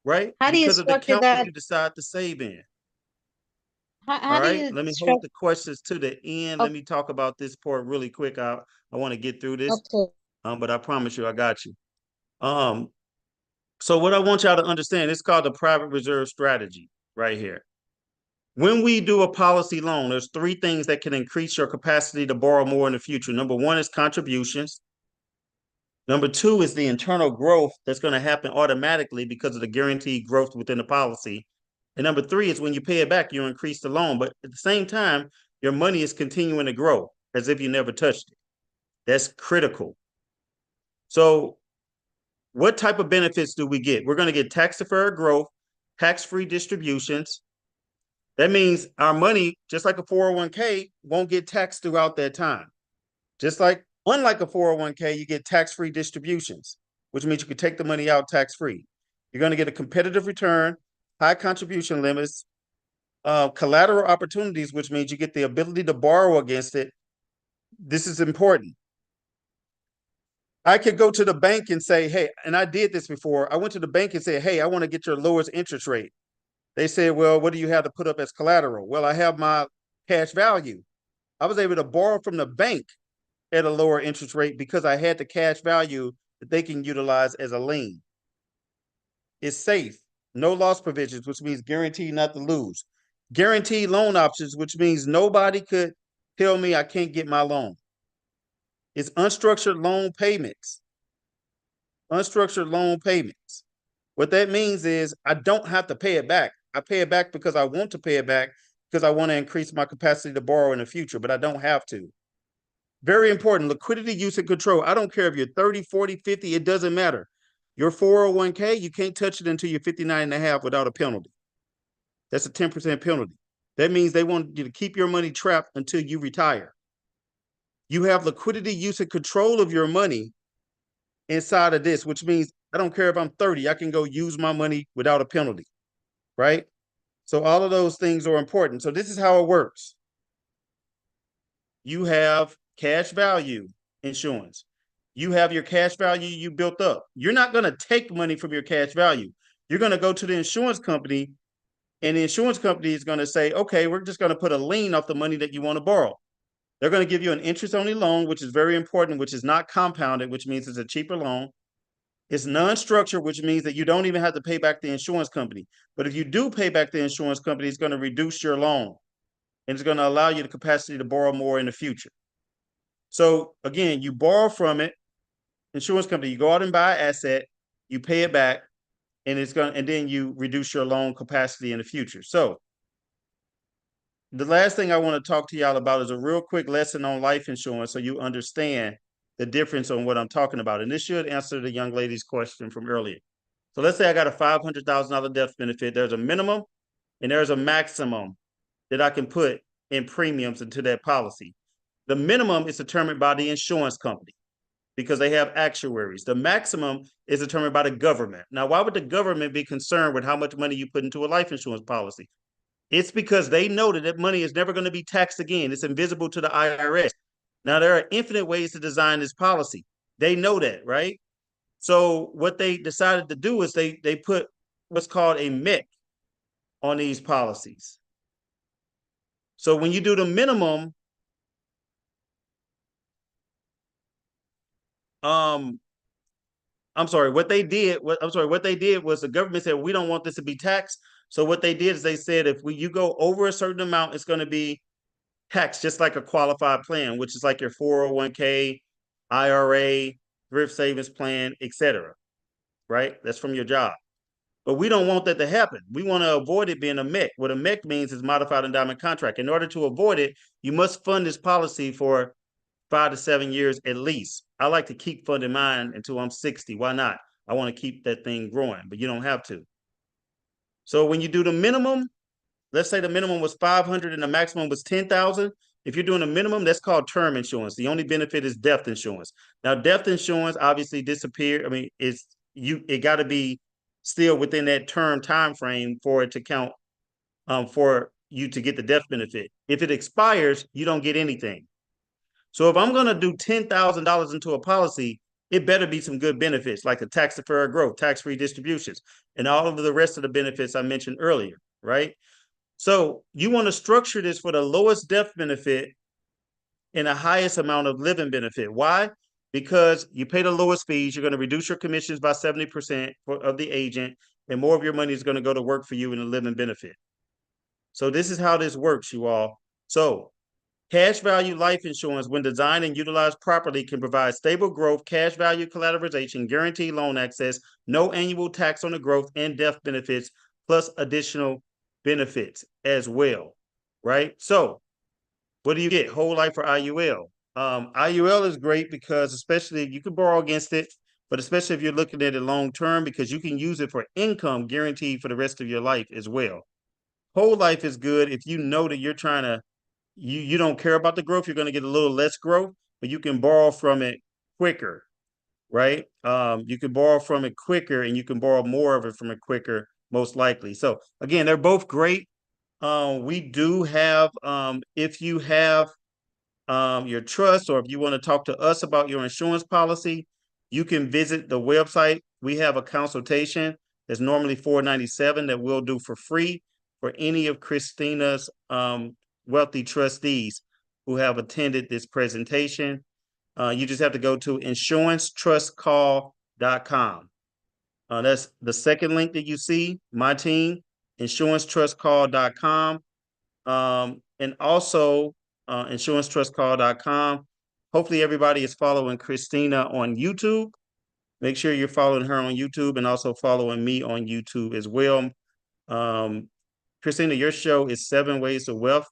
right? How do you Because of the structure account that that? you decide to save in. How All do right, you let me hold structure? the questions to the end. Let Okay. me talk about this part really quick. I want to get through this, Okay. but I promise you, I got you. Um, so what I want y'all to understand, it's called the private reserve strategy right here. When we do a policy loan, there's three things that can increase your capacity to borrow more in the future. Number one is contributions. Number two is the internal growth that's going to happen automatically because of the guaranteed growth within the policy. And number three is when you pay it back, you increase the loan. But at the same time, your money is continuing to grow as if you never touched it. That's critical. So what type of benefits do we get? We're going to get tax-deferred growth, tax-free distributions. That means our money, just like a 401k, won't get taxed throughout that time. Just like, unlike a 401k, you get tax-free distributions, which means you can take the money out tax-free. You're going to get a competitive return, high contribution limits, collateral opportunities, which means you get the ability to borrow against it. This is important. I could go to the bank and say, hey, and I did this before. I went to the bank and said, hey, I want to get your lowest interest rate. They said, well, what do you have to put up as collateral? Well, I have my cash value. I was able to borrow from the bank at a lower interest rate because I had the cash value that they can utilize as a lien. It's safe. No loss provisions, which means guaranteed not to lose. Guaranteed loan options, which means nobody could tell me I can't get my loan. It's unstructured loan payments. Unstructured loan payments. What that means is I don't have to pay it back. I pay it back because I want to pay it back because I want to increase my capacity to borrow in the future, but I don't have to. Very important, liquidity, use, and control. I don't care if you're 30, 40, 50, it doesn't matter. Your 401k, you can't touch it until you're 59 and a half without a penalty. That's a 10% penalty. That means they want you to keep your money trapped until you retire. You have liquidity, use, and control of your money inside of this, which means I don't care if I'm 30, I can go use my money without a penalty, right? So all of those things are important. So this is how it works. You have cash value insurance. You have your cash value you built up. You're not going to take money from your cash value. You're going to go to the insurance company, and the insurance company is going to say, okay, we're just going to put a lien off the money that you want to borrow. They're going to give you an interest-only loan, which is very important, which is not compounded, which means it's a cheaper loan. It's non-structured, which means that you don't even have to pay back the insurance company. But if you do pay back the insurance company, it's going to reduce your loan, and it's going to allow you the capacity to borrow more in the future. So again, you borrow from it, insurance company, you go out and buy an asset, you pay it back, and then you reduce your loan capacity in the future. So the last thing I want to talk to y'all about is a real quick lesson on life insurance so you understand the difference on what I'm talking about. And this should answer the young lady's question from earlier. So let's say I got a $500,000 death benefit. There's a minimum and there's a maximum that I can put in premiums into that policy. The minimum is determined by the insurance company because they have actuaries. The maximum is determined by the government. Now, why would the government be concerned with how much money you put into a life insurance policy? It's because they know that that money is never going to be taxed again. It's invisible to the IRS. Now, there are infinite ways to design this policy. They know that, right? So what they decided to do is they put what's called a MIC on these policies. So when you do the minimum, what they did was the government said, we don't want this to be taxed. So what they did is they said, if you go over a certain amount, it's going to be taxed just like a qualified plan, which is like your 401k, IRA, thrift savings plan, etc. Right? That's from your job. But we don't want that to happen. We want to avoid it being a MIC. What a MIC means is modified endowment contract. In order to avoid it, you must fund this policy for 5 to 7 years at least. I like to keep funding mine until I'm 60. Why not? I want to keep that thing growing, but you don't have to. So when you do the minimum, let's say the minimum was 500 and the maximum was 10,000. If you're doing a minimum, that's called term insurance. The only benefit is death insurance. Now, death insurance obviously disappeared. I mean, it got to be still within that term time frame for it to count, for you to get the death benefit. If it expires, you don't get anything. So if I'm going to do $10,000 into a policy, it better be some good benefits like the tax deferred growth, tax-free distributions, and all of the rest of the benefits I mentioned earlier, right? So you want to structure this for the lowest death benefit and the highest amount of living benefit. Why? Because you pay the lowest fees, you're going to reduce your commissions by 70% of the agent, and more of your money is going to go to work for you in the living benefit. So this is how this works, you all. So cash value life insurance, when designed and utilized properly, can provide stable growth, cash value collateralization, guaranteed loan access, no annual tax on the growth, and death benefits, plus additional benefits as well, right? So what do you get? Whole life for IUL. IUL is great because especially you can borrow against it, but especially if you're looking at it long term, because you can use it for income guaranteed for the rest of your life as well. Whole life is good if you know that you're trying to, you don't care about the growth, you're going to get a little less growth, but you can borrow from it quicker, right? You can borrow from it quicker and you can borrow more of it from it quicker, most likely. So again, they're both great. We do have, if you have your trust, or if you want to talk to us about your insurance policy, you can visit the website. We have a consultation that's normally $497 that we'll do for free for any of Christina's wealthy trustees who have attended this presentation. You just have to go to insurancetrustcall.com. That's the second link that you see, my team, insurancetrustcall.com. And also insurancetrustcall.com. Hopefully everybody is following Christina on YouTube. Make sure you're following her on YouTube and also following me on YouTube as well. Christina, your show is 7 Ways to Wealth,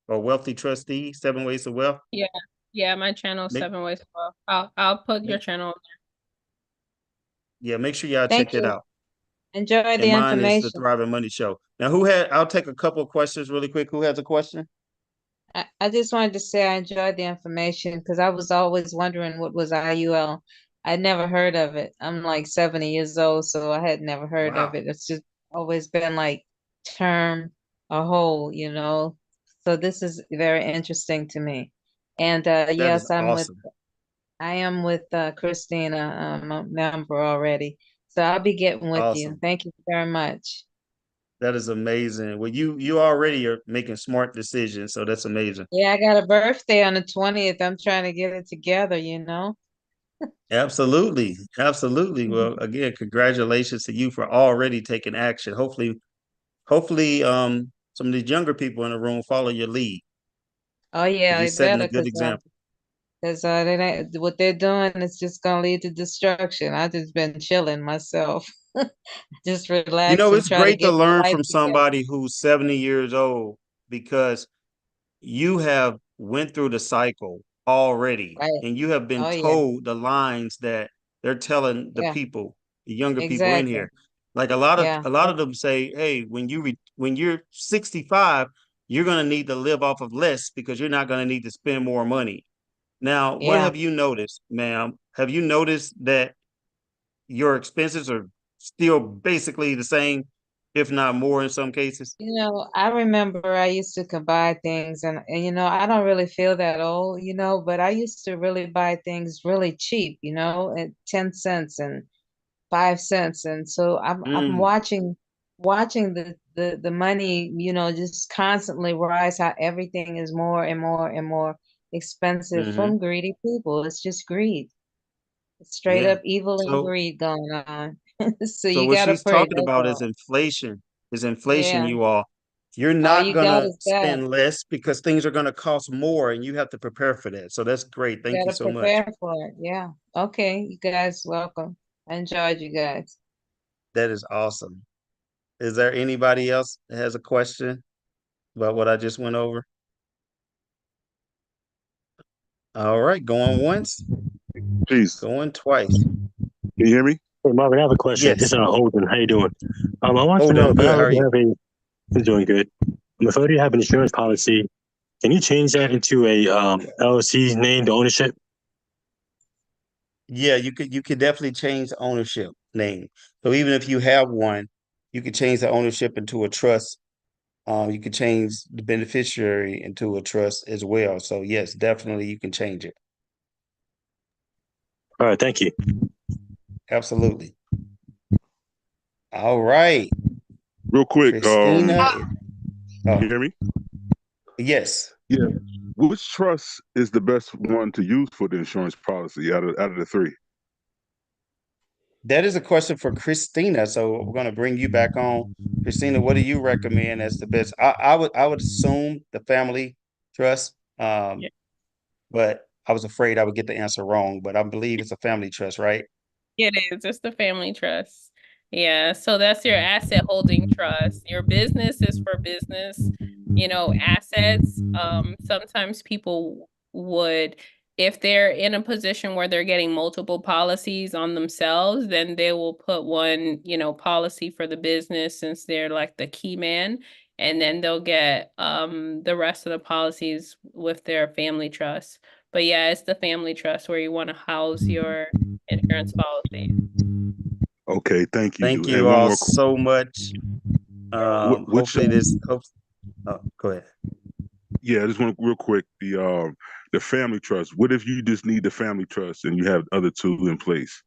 or Wealthy Trustee, 7 Ways to Wealth. Yeah, my channel is 7 Ways to Wealth. I'll put your channel on there. Yeah, make sure y'all check it out. Enjoy the and mine information. is the Thriving Money Show. Now, I'll take a couple of questions really quick. Who has a question? I just wanted to say I enjoyed the information because I was always wondering what was IUL. I'd never heard of it. I'm like 70 years old, so I had never heard of it. It's just always been like term or whole, you know. So this is very interesting to me. And yes, awesome. I am with Christina. I'm a member already. So I'll be getting with you. Thank you very much. That is amazing. Well, you already are making smart decisions, so that's amazing. Yeah, I got a birthday on the 20th. I'm trying to get it together, you know. Absolutely. Absolutely. Well, again, congratulations to you for already taking action. Hopefully, some of these younger people in the room follow your lead. Oh yeah, you're they setting better, a good example. because what they're doing is just gonna lead to destruction. I just been chilling myself. Just You relax know, and it's try to great to get your learn life from together. somebody who's 70 years old because you have went through the cycle already Right. and you have been Oh yeah. told the lines that they're telling the Yeah. people, the younger people in Exactly. here. Like a lot of Yeah. them say, hey, when you're 65, you're going to need to live off of less because you're not going to need to spend more money. Now, what Yeah. have you noticed, ma'am? Have you noticed that your expenses are still basically the same, if not more in some cases? I remember I used to could buy things and I don't really feel that old, but I used to really buy things really cheap, at 10 cents and 5 cents. And so I'm Mm, watching the money, just constantly rise, how everything is more and more and more expensive hmm. from greedy people. It's just greed. It's straight Yeah. up evil and So greed going on. So So you what gotta she's pray, talking that's about all. is inflation, Yeah. you all. You're All not you got gonna is that. spend less because things are gonna cost more and you have to prepare for that. So that's great. Thank you Gotta so much. prepare for it. Yeah. Okay, you guys, welcome. I enjoyed you guys. That is awesome. Is there anybody else that has a question about what I just went over? All right, going once, Peace. going twice. Can you hear me? Hey, Marvin, I have a question. Yes. It's Holden. How you doing? I want to Hold know on, if I good. How are already you? have a. I'm doing good. If I already have an insurance policy, can you change that into a LLC's name, the ownership? Yeah, you could definitely change the ownership name. So even if you have one, you could change the ownership into a trust. You could change the beneficiary into a trust as well. So yes, definitely you can change it. All right, thank you. Absolutely. All right. Real quick, Christina. can you Oh, hear me? yes. Yeah. Which trust is the best one to use for the insurance policy out of the three? That is a question for Christina. So we're going to bring you back on. Christina, what do you recommend as the best? I would assume the family trust. But I was afraid I would get the answer wrong, but I believe it's a family trust, right? It is. It's the family trust. Yeah. So that's your asset holding trust. Your business is for business, assets. Sometimes people would, if they're in a position where they're getting multiple policies on themselves, then they will put one, policy for the business since they're like the key man. And then they'll get the rest of the policies with their family trust. But yeah, it's the family trust where you want to house your insurance policy. Okay, thank you. Thank And you one all more. so much. Which Hopefully this helps. Oh, go ahead. yeah, just one real quick. The family trust. What if you just need the family trust and you have the other two in place?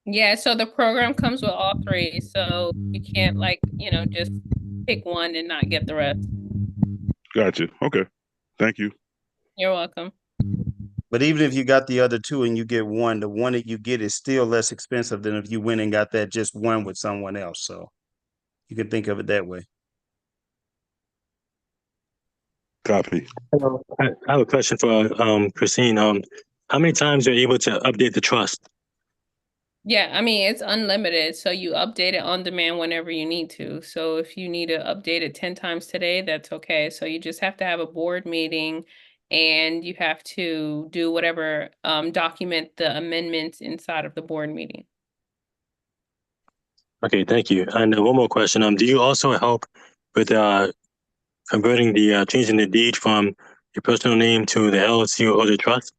Yeah, so the program comes with all three. So you can't just pick one and not get the rest. Gotcha. Okay. Thank you. You're welcome. But even if you got the other two and you get one, the one that you get is still less expensive than if you went and got that just one with someone else. So you can think of it that way. Copy. Hello. I have a question for Christine. How many times are you able to update the trust? Yeah, I mean, it's unlimited. So you update it on demand whenever you need to. So if you need to update it 10 times today, that's okay. So you just have to have a board meeting and you have to do whatever, document the amendments inside of the board meeting. Okay, thank you. And one more question. Do you also help with converting changing the deed from your personal name to the LLC or the trust?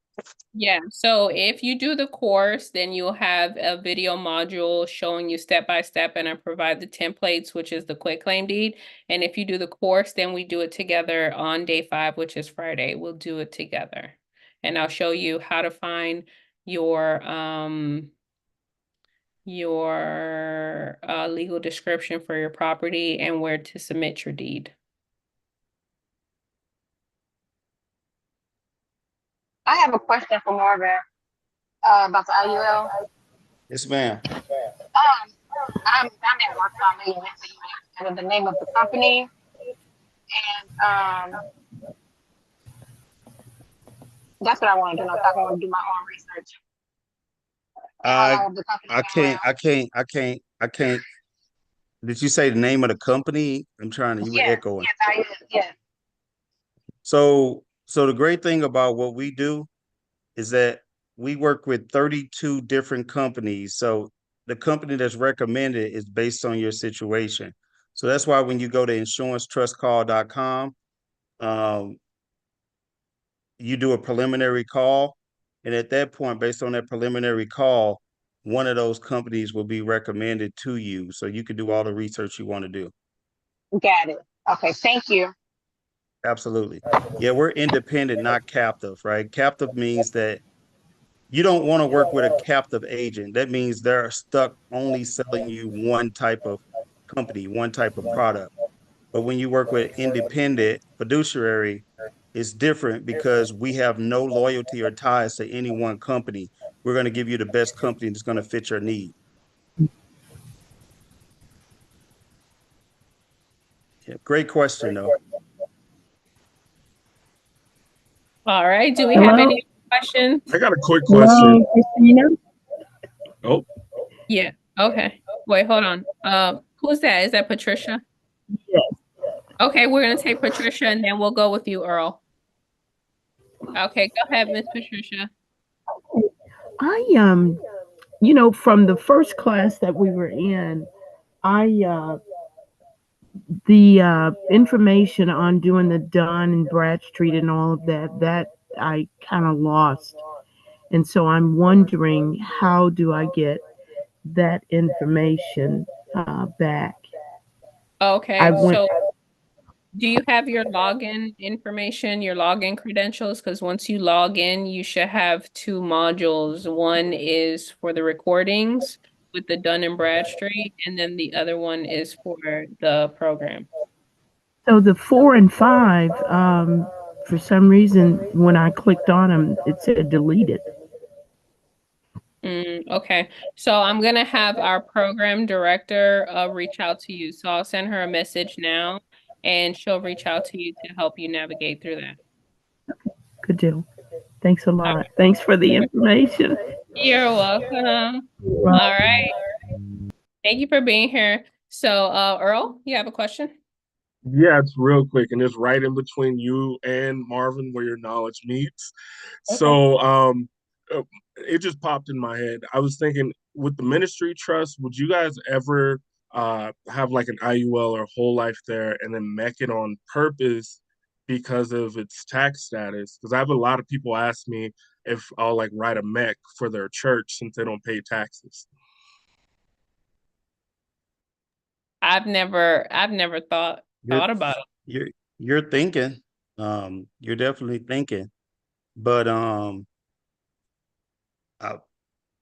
Yeah, so if you do the course, then you'll have a video module showing you step by step, and I provide the templates, which is the quitclaim deed. And if you do the course, then we do it together on day 5, which is Friday. We'll do it together. And I'll show you how to find your legal description for your property and where to submit your deed. I have a question for Marvin about the IUL. Yes, ma'am. I'm at work, so I'm leaving it to you and the name of the company. And that's what I want to do. I want to do my own research. I I know of the company I as can't well. I can't I can't I can't. Did you say the name of the company? I'm trying to. You were Yes, echoing. yes, I am. Yes. So the great thing about what we do is that we work with 32 different companies. So the company that's recommended is based on your situation. So that's why when you go to insurancetrustcall.com, um, you do a preliminary call. And at that point, based on that preliminary call, one of those companies will be recommended to you. So you can do all the research you want to do. Got it. Okay, thank you. Absolutely. Yeah, we're independent, not captive, right? Captive means that you don't want to work with a captive agent. That means they're stuck only selling you one type of company, one type of product. But when you work with independent fiduciary, it's different because we have no loyalty or ties to any one company. We're going to give you the best company that's going to fit your need. Yeah, great question, though. All right. Do we have Hello? any questions? I got a quick question. Hello, Christina? Oh, Yeah. Okay. Wait, hold on. Who's that? Is that Patricia? Yes. Okay, we're gonna take Patricia and then we'll go with you, Earl. Okay, go ahead, Miss Patricia. I from the first class that we were in, I the information on doing the Dun and Bradstreet and all of that I kind of lost. And so I'm wondering, how do I get that information back? I Okay, went so do you have your login information, your login credentials? Because once you log in, you should have two modules. One is for the recordings with the Dun and Bradstreet, and then the other one is for the program. So the 4 and 5, for some reason, when I clicked on them, it said deleted. Okay, so I'm gonna have our program director reach out to you. So I'll send her a message now, and she'll reach out to you to help you navigate through that. Good deal. Thanks a All lot. Thanks for the right. information. You're welcome. All right. Thank you for being here. So, Earl, you have a question? yeah, it's real quick, and it's right in between you and Marvin where your knowledge meets. Okay. So, uh, it just popped in my head. I was thinking with the ministry trust, would you guys ever have like an IUL or whole life there and then mech it on purpose because of its tax status? Because I have a lot of people ask me if I'll like write a mech for their church since they don't pay taxes. I've never You're thought about it. you're thinking. You're definitely thinking. But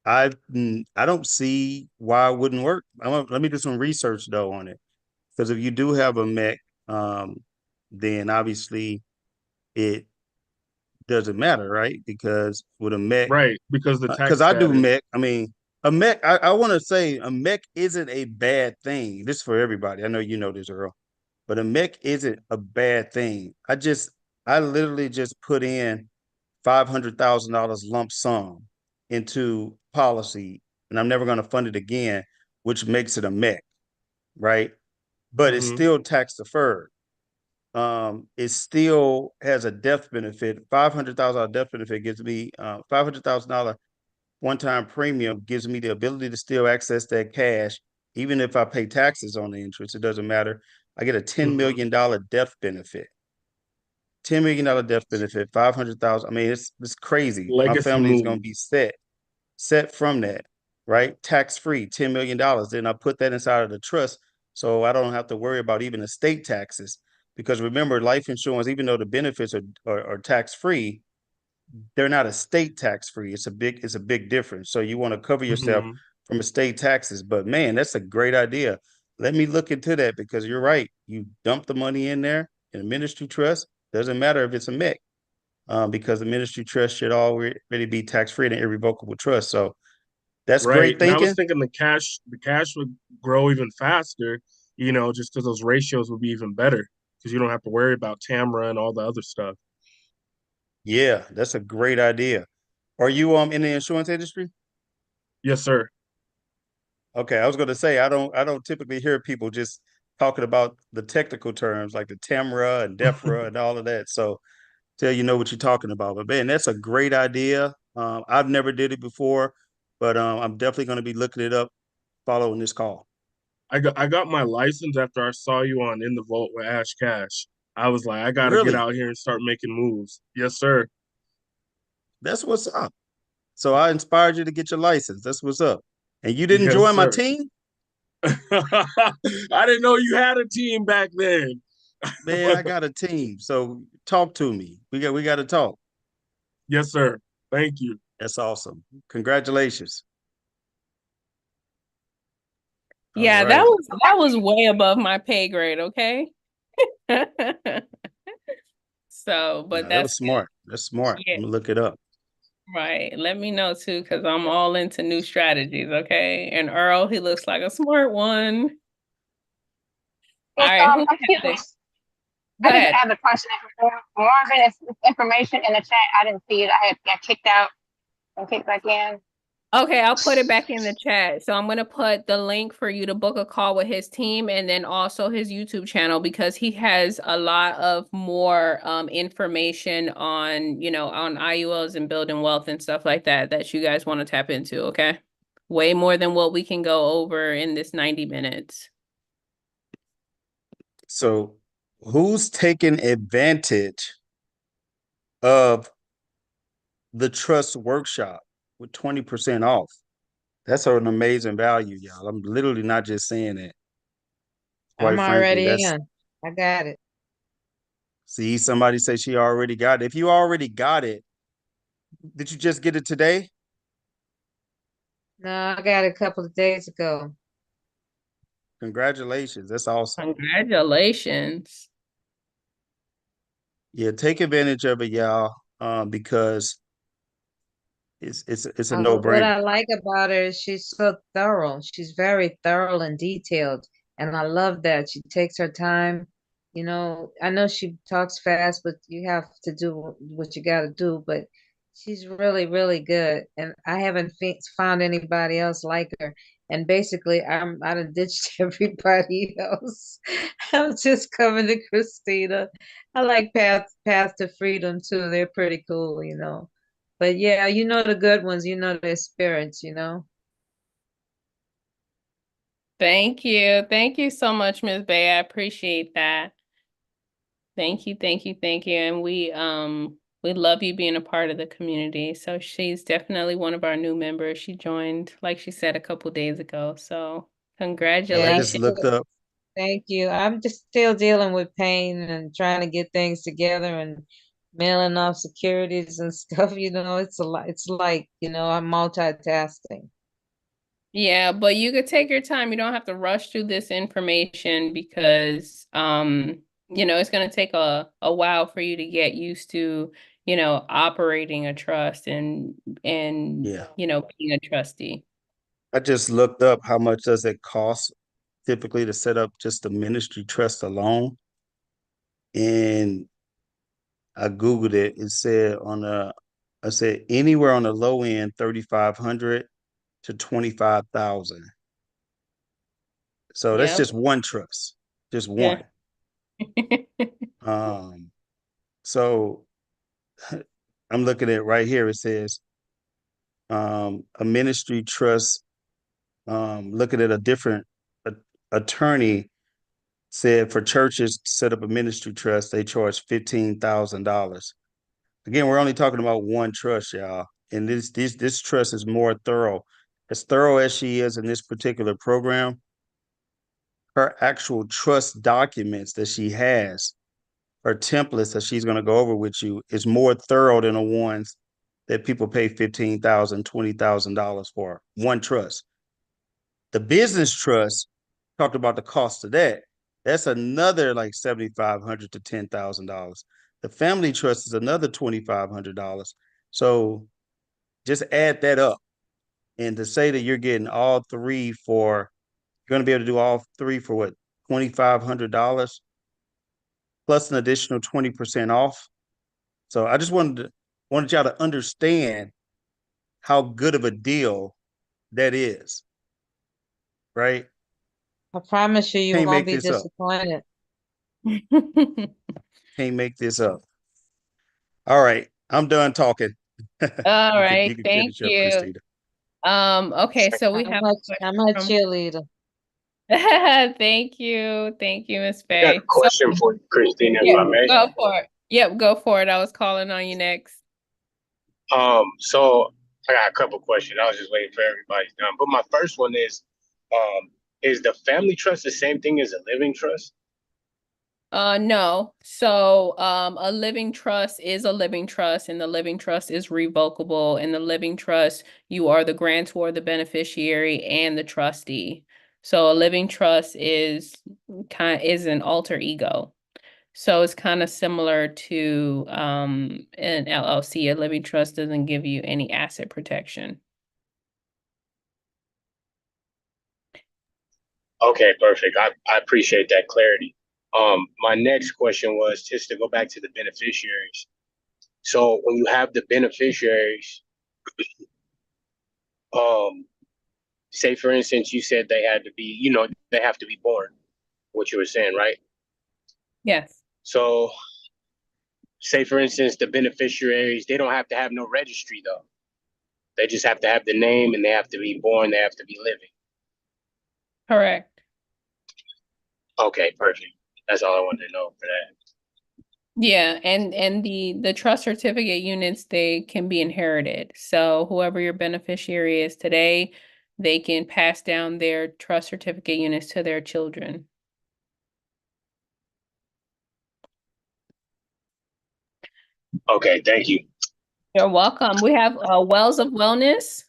I, I don't see why it wouldn't work. Let me do some research though on it, because if you do have a mech, then obviously it doesn't matter, right? Because with a mech, Right, because the because tax I do status. mech. I mean, a mech. I want to say a mech isn't a bad thing. This is for everybody. I know you know this, Earl, but a mech isn't a bad thing. I literally just put in $500,000 lump sum into policy, and I'm never going to fund it again, which makes it a mech, right? But it's Hmm. still tax deferred. It still has a death benefit. $500,000 death benefit gives me $500,000 one-time premium gives me the ability to still access that cash, even if I pay taxes on the interest. It doesn't matter. I get a $10 Hmm. million death benefit. $10 million death benefit, 500,000. I mean, it's crazy. My Legacy family is going to move. be set from that, right? Tax free, $10 million. Then I put that inside of the trust so I don't have to worry about even estate taxes. Because remember, life insurance, even though the benefits are tax free, they're not estate tax free. It's a big difference. So you want to cover yourself Hmm. from estate taxes. But man, that's a great idea. Let me look into that because you're right. You dump the money in there in a ministry trust. Doesn't matter if it's a MEC, because the ministry trust should already be tax free and irrevocable trust. So that's Right. great And I was thinking. thinking the cash would grow even faster, just because those ratios would be even better because you don't have to worry about Tamra and all the other stuff. Yeah, that's a great idea. Are you in the insurance industry? Yes, sir. Okay, I was going to say I don't typically hear people just talking about the technical terms like the TAMRA and DEFRA and all of that. So tell you know what you're talking about. But man, that's a great idea. I've never did it before, but I'm definitely going to be looking it up following this call. I got my license after I saw you on In the Vault with Ash Cash. I was like, I gotta get Really? out here and start making moves. Yes, sir. That's what's up. So I inspired you to get your license. That's what's up. And you didn't Yes, join my sir. team? I didn't know you had a team back then. Man, I got a team. So talk to me. We got to talk. Yes, sir. Thank you. That's awesome. Congratulations. All Yeah, right. that was way above my pay grade, okay? So, but No, that was that's good. smart. That's smart. Yeah, I'm gonna look it up. right. Let me know too, because I'm all into new strategies, okay? And Earl, he looks like a smart one. All Yes, right, who excuse me. next? Go I just ahead. have a question. Marvin, it's information in the chat. I didn't see it. I had got kicked out and kicked back in. Okay, I'll put it back in the chat. So I'm going to put the link for you to book a call with his team and then also his YouTube channel because he has a lot of more information on, on IULs and building wealth and stuff like that that you guys want to tap into, okay? Way more than what we can go over in this 90 minutes. So who's taking advantage of the trust workshop with 20% off? That's an amazing value, y'all. I'm literally not just saying that. I'm Quite frankly, already that's in. I got it. see somebody say she already got it. If you already got it, did you just get it today? No, I got it a couple of days ago. Congratulations. That's awesome. Congratulations. Yeah, take advantage of it, y'all, because it's a What no-brainer. I like about her is she's so thorough. She's very thorough and detailed, and I love that. She takes her time. I know she talks fast, but you have to do what you got to do. But she's really, really good, and I haven't found anybody else like her. And basically, I done ditched everybody else. I'm just coming to Christina. I like Path to Freedom too. They're pretty cool. But yeah, the good ones, their spirits. Thank you. Thank you so much, Ms. Bay. I appreciate that. Thank you, thank you, thank you. And we love you being a part of the community. So she's definitely one of our new members. She joined, like she said, a couple days ago. So I Yeah, just congratulations. looked up. thank you. I'm just still dealing with pain and trying to get things together and mailing off securities and stuff. It's a lot. It's like, I'm multitasking. Yeah, but you could take your time. You don't have to rush through this information because it's gonna take a while for you to get used to, operating a trust and Yeah. being a trustee. I just looked up how much does it cost typically to set up just the ministry trust alone. And I Googled it. I said anywhere on the low end, 3,500 to 25,000. So that's Yep. just one trust, just Yeah. one. Um, so I'm looking at it right here. It says a ministry trust. Looking at a different attorney said for churches to set up a ministry trust, they charge $15,000. Again, we're only talking about one trust, y'all, and this trust is more thorough. As thorough as she is in this particular program, her actual trust documents that she has, her templates that she's going to go over with you, is more thorough than the ones that people pay $15,000, $20,000 for. One trust. The business trust, talked about the cost of that. That's another like $7,500 to $10,000. The family trust is another $2,500. So just add that up. And to say that you're getting all three for, you're going to be able to do all three for what, $2,500 plus an additional 20% off. So I just wanted y'all to understand how good of a deal that is, right? I promise you, you Can't won't make be this up. disappointed. Can't make this up. All right, I'm done talking. All You right, can thank finish up, you. Christina. Okay, so we I'm have a, a I'm a question cheerleader. from Thank you. Thank you, Miss I got a Faye. So question for you, Christina, if yeah, I may. go for it. Yep, go for it. I was calling on you next. So I got a couple questions. I was just waiting for everybody's done. But my first one is the family trust the same thing as a living trust? No. So, a living trust is a living trust, and the living trust is revocable. In the living trust, you are the grantor, the beneficiary, and the trustee. So, a living trust is an alter ego. So it's kind of similar to an LLC. A living trust doesn't give you any asset protection. Okay, perfect. I appreciate that clarity. My next question was just to go back to the beneficiaries. So when you have the beneficiaries, um, say for instance, you said they had to be, they have to be born, what you were saying, right? Yes. So say for instance, the beneficiaries, they don't have to have no registry though. They just have to have the name and they have to be born, they have to be living. Correct. Okay, perfect. That's all I wanted to know for that. Yeah, and the trust certificate units, they can be inherited. So whoever your beneficiary is today, they can pass down their trust certificate units to their children. Okay, thank you. You're welcome. We have Wells of Wellness.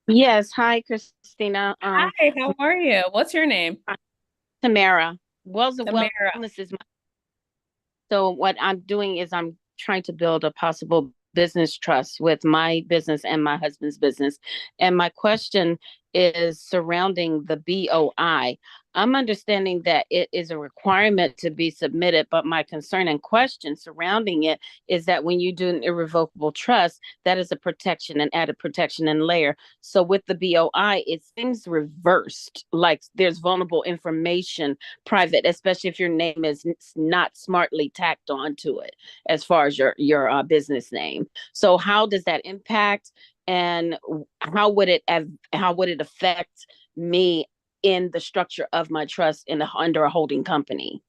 Yes. Hi, Christina. Hi, how are you? What's your name? Tamara. Wells of Tamara. Wellness is so what I'm doing is I'm trying to build a possible business trust with my business and my husband's business. And my question is surrounding the BOI. I'm understanding that it is a requirement to be submitted, but my concern and question surrounding it is that when you do an irrevocable trust, that is a protection and added protection and layer. So with the BOI, it seems reversed, like there's vulnerable information private, especially if your name is not smartly tacked onto it as far as your business name. So how does that impact, and how would it affect me in the structure of my trust under a holding company?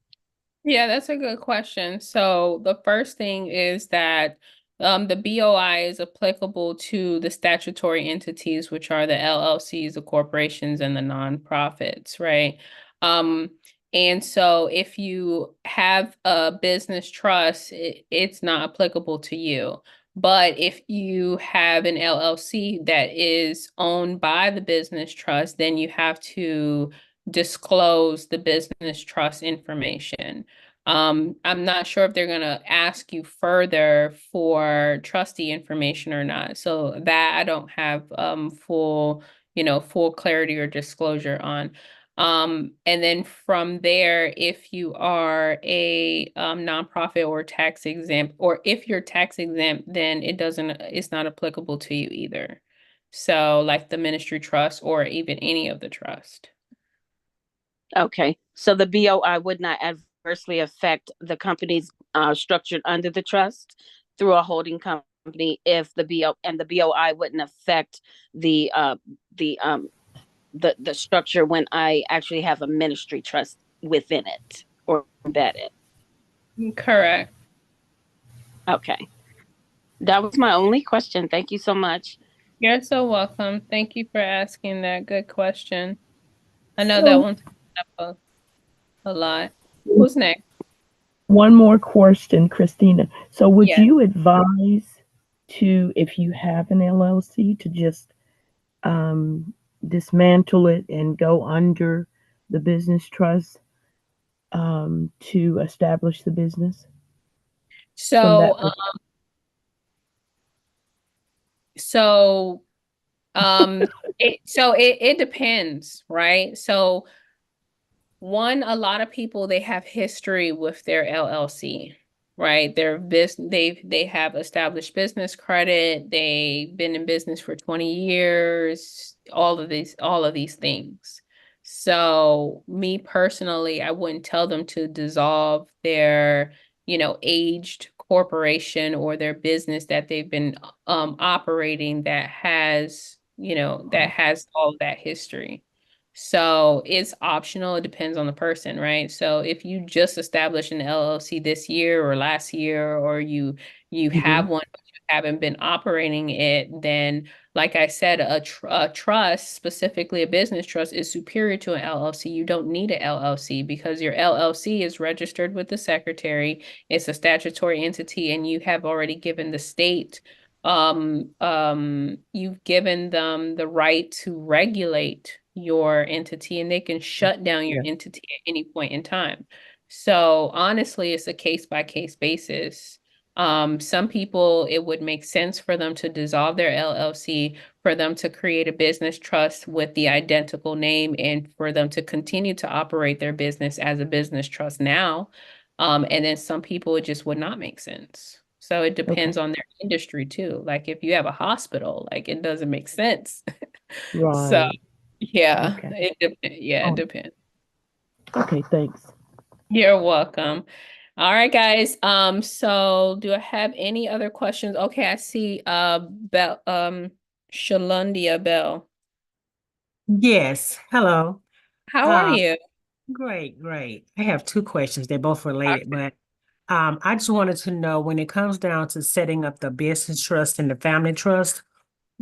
Yeah, that's a good question. So the first thing is that the BOI is applicable to the statutory entities, which are the LLCs, the corporations, and the nonprofits, right? Um, and so if you have a business trust, it's not applicable to you. But if you have an LLC that is owned by the business trust, then you have to disclose the business trust information. I'm not sure if they're gonna ask you further for trustee information or not. So that I don't have full clarity or disclosure on. And then from there, if you are a nonprofit or tax exempt, or if you're tax exempt, then it's not applicable to you either. So like the ministry trust or even any of the trust. Okay, so the BOI would not adversely affect the companies structured under the trust through a holding company if the BOI wouldn't affect the structure when I actually have a ministry trust within it or embedded. Correct. Okay, that was my only question. Thank you so much. You're so welcome. Thank you for asking that good question. I know that one's up a lot. Who's next? One more question, Christina. So would Yes. you advise if you have an LLC, to just dismantle it and go under the business trust to establish the business? So, it depends, right? So a lot of people, they have history with their LLC. right? They have established business credit, they've been in business for 20 years, all of these things. So me personally, I wouldn't tell them to dissolve their, aged corporation or their business that they've been operating that has all of that history. So it's optional. It depends on the person, right? So if you just established an LLC this year or last year, or you have one but you haven't been operating it, then like I said, a trust, specifically a business trust, is superior to an LLC. You don't need an LLC because your LLC is registered with the secretary. It's a statutory entity, and you have already given the state you've given them the right to regulate your entity, and they can shut down your entity at any point in time. So honestly, it's a case by case basis. Some people, it would make sense for them to dissolve their LLC, for them to create a business trust with the identical name, and for them to continue to operate their business as a business trust now. And then some people, it just would not make sense. So it depends on their industry too. Like if you have a hospital, like it doesn't make sense. So Right. yeah, Okay. it depends. Okay, thanks. You're welcome. All right, guys. So do I have any other questions? Okay, I see Bell Shalundia Bell. Yes. Hello. How are Uh, you? great, great. I have two questions. They're both related, but I just wanted to know when it comes down to setting up the business trust and the family trust,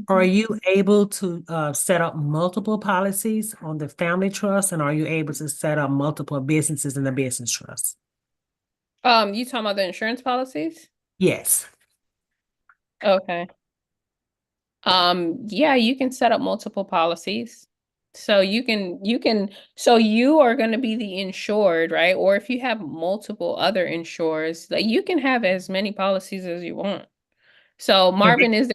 are you able to set up multiple policies on the family trust, and are you able to set up multiple businesses in the business trust? You talking about the insurance policies? Yes. Okay. Yeah, you can set up multiple policies. So so you are going to be the insured, right? Or if you have multiple other insurers, like you can have as many policies as you want. So Marvin, is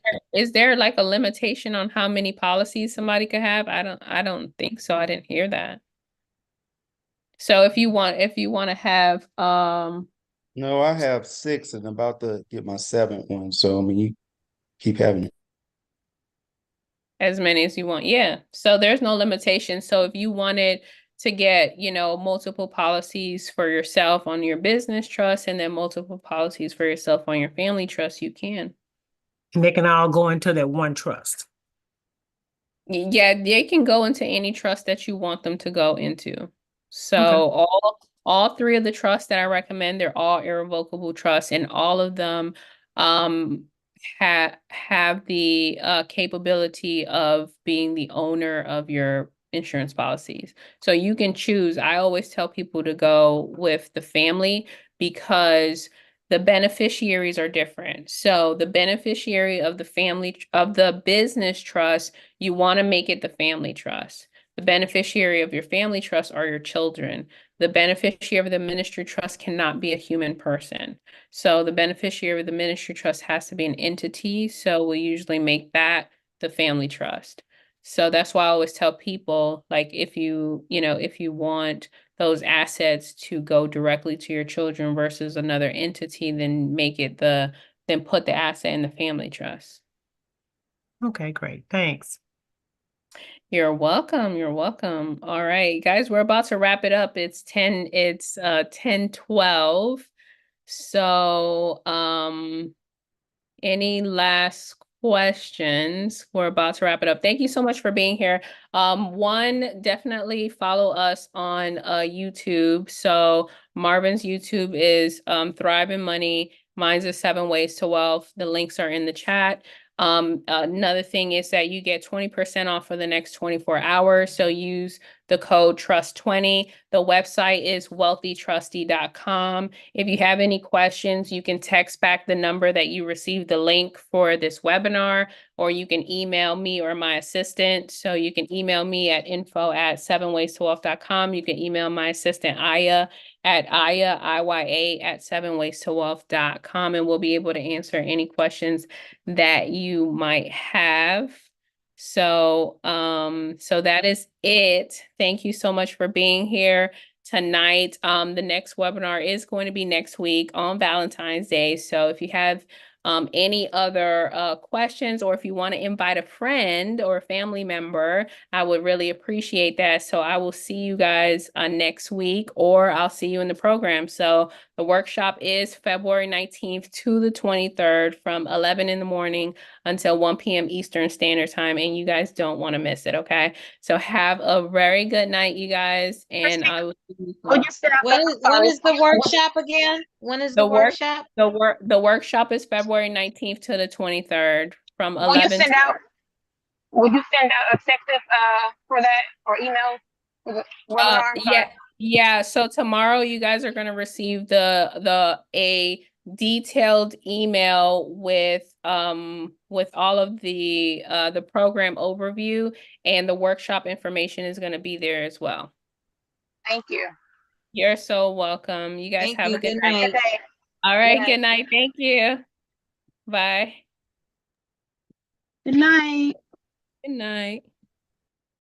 there like a limitation on how many policies somebody could have? I don't think so. I didn't hear that. So if you want to have No, I have six and about to get my seventh one. So I mean, you keep having it. as many as you want. Yeah. So there's no limitation. So if you wanted to get, multiple policies for yourself on your business trust and then multiple policies for yourself on your family trust, you can. And they can all go into that one trust. Yeah, they can go into any trust that you want them to go into. So Okay. all three of the trusts that I recommend, they're all irrevocable trusts, and all of them um have the capability of being the owner of your insurance policies. So you can choose. I always tell people to go with the family because the beneficiaries are different. So the beneficiary of the business trust, you want to make it the family trust. The beneficiary of your family trust are your children. The beneficiary of the ministry trust cannot be a human person. So the beneficiary of the ministry trust has to be an entity. So we usually make that the family trust. So that's why I always tell people, like, if you want those assets to go directly to your children versus another entity, then put the asset in the family trust. Okay, great. Thanks. You're welcome. You're welcome. All right, guys, we're about to wrap it up. It's 10:12. So, any last questions? We're about to wrap it up. Thank you so much for being here. One, definitely follow us on YouTube. So Marvin's YouTube is Thrive in Money. Mine's is 7 Ways to Wealth. The links are in the chat. Another thing is that you get 20% off for the next 24 hours. So use the code TRUST20. The website is wealthytrusty.com. If you have any questions, you can text back the number that you received the link for this webinar, or you can email me or my assistant. So you can email me at info@7waystowealth.com. You can email my assistant Aya at Iya@7waystowealth.com, and we'll be able to answer any questions that you might have. So that is it. Thank you so much for being here. tonight. The next webinar is going to be next week on Valentine's Day. So if you have any other questions, or if you want to invite a friend or a family member, I would really appreciate that. So I will see you guys next week, or I'll see you in the program. So the workshop is February 19th to the 23rd from 11 in the morning until 1 p.m. Eastern Standard Time, and you guys don't want to miss it, okay? So have a very good night, you guys, and I will see you soon. When is the workshop again? When is the workshop? The workshop is February 19th to the 23rd from Will 11 you send out a text for that, or email for the webinar? Yeah. So tomorrow you guys are gonna receive a detailed email with all of the program overview, and the workshop information is gonna be there as well. Thank you. You're so welcome. You guys have a good night. All right, good night. Thank you. Bye. Good night. Good night.